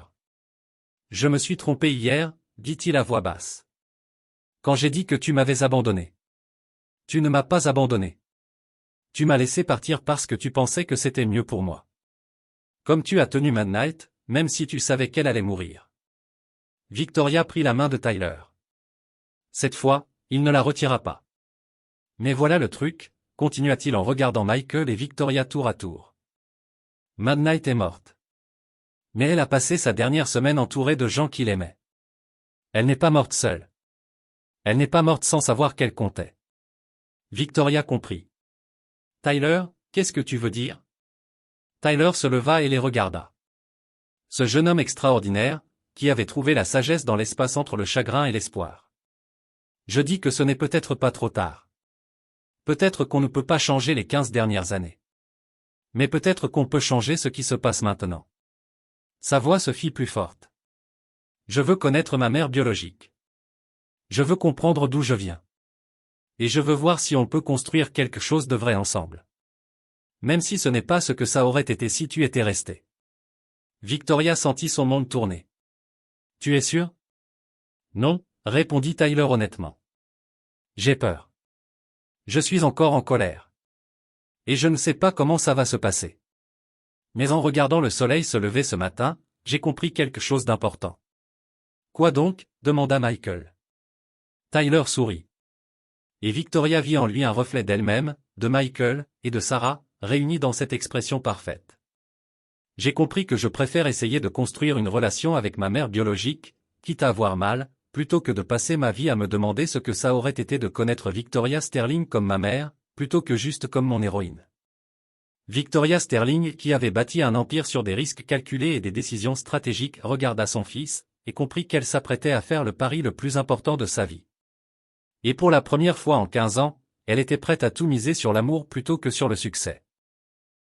Je me suis trompé hier, dit-il à voix basse. Quand j'ai dit que tu m'avais abandonné. Tu ne m'as pas abandonné. Tu m'as laissé partir parce que tu pensais que c'était mieux pour moi. Comme tu as tenu Mad Night, même si tu savais qu'elle allait mourir. Victoria prit la main de Tyler. Cette fois, il ne la retira pas. Mais voilà le truc, continua-t-il en regardant Michael et Victoria tour à tour. Mad Night est morte. Mais elle a passé sa dernière semaine entourée de gens qui l'aimaient. Elle n'est pas morte seule. Elle n'est pas morte sans savoir qu'elle comptait. Victoria comprit. Tyler, qu'est-ce que tu veux dire? Tyler se leva et les regarda. Ce jeune homme extraordinaire, qui avait trouvé la sagesse dans l'espace entre le chagrin et l'espoir. Je dis que ce n'est peut-être pas trop tard. Peut-être qu'on ne peut pas changer les 15 dernières années. Mais peut-être qu'on peut changer ce qui se passe maintenant. Sa voix se fit plus forte. Je veux connaître ma mère biologique. Je veux comprendre d'où je viens. Et je veux voir si on peut construire quelque chose de vrai ensemble. Même si ce n'est pas ce que ça aurait été si tu étais resté. Victoria sentit son monde tourner. Tu es sûr? Non, répondit Tyler honnêtement. J'ai peur. Je suis encore en colère. Et je ne sais pas comment ça va se passer. Mais en regardant le soleil se lever ce matin, j'ai compris quelque chose d'important. Quoi donc? Demanda Michael. Tyler sourit. Et Victoria vit en lui un reflet d'elle-même, de Michael, et de Sarah, réunis dans cette expression parfaite. J'ai compris que je préfère essayer de construire une relation avec ma mère biologique, quitte à avoir mal, plutôt que de passer ma vie à me demander ce que ça aurait été de connaître Victoria Sterling comme ma mère, plutôt que juste comme mon héroïne. Victoria Sterling, qui avait bâti un empire sur des risques calculés et des décisions stratégiques, regarda son fils, et comprit qu'elle s'apprêtait à faire le pari le plus important de sa vie. Et pour la première fois en 15 ans, elle était prête à tout miser sur l'amour plutôt que sur le succès.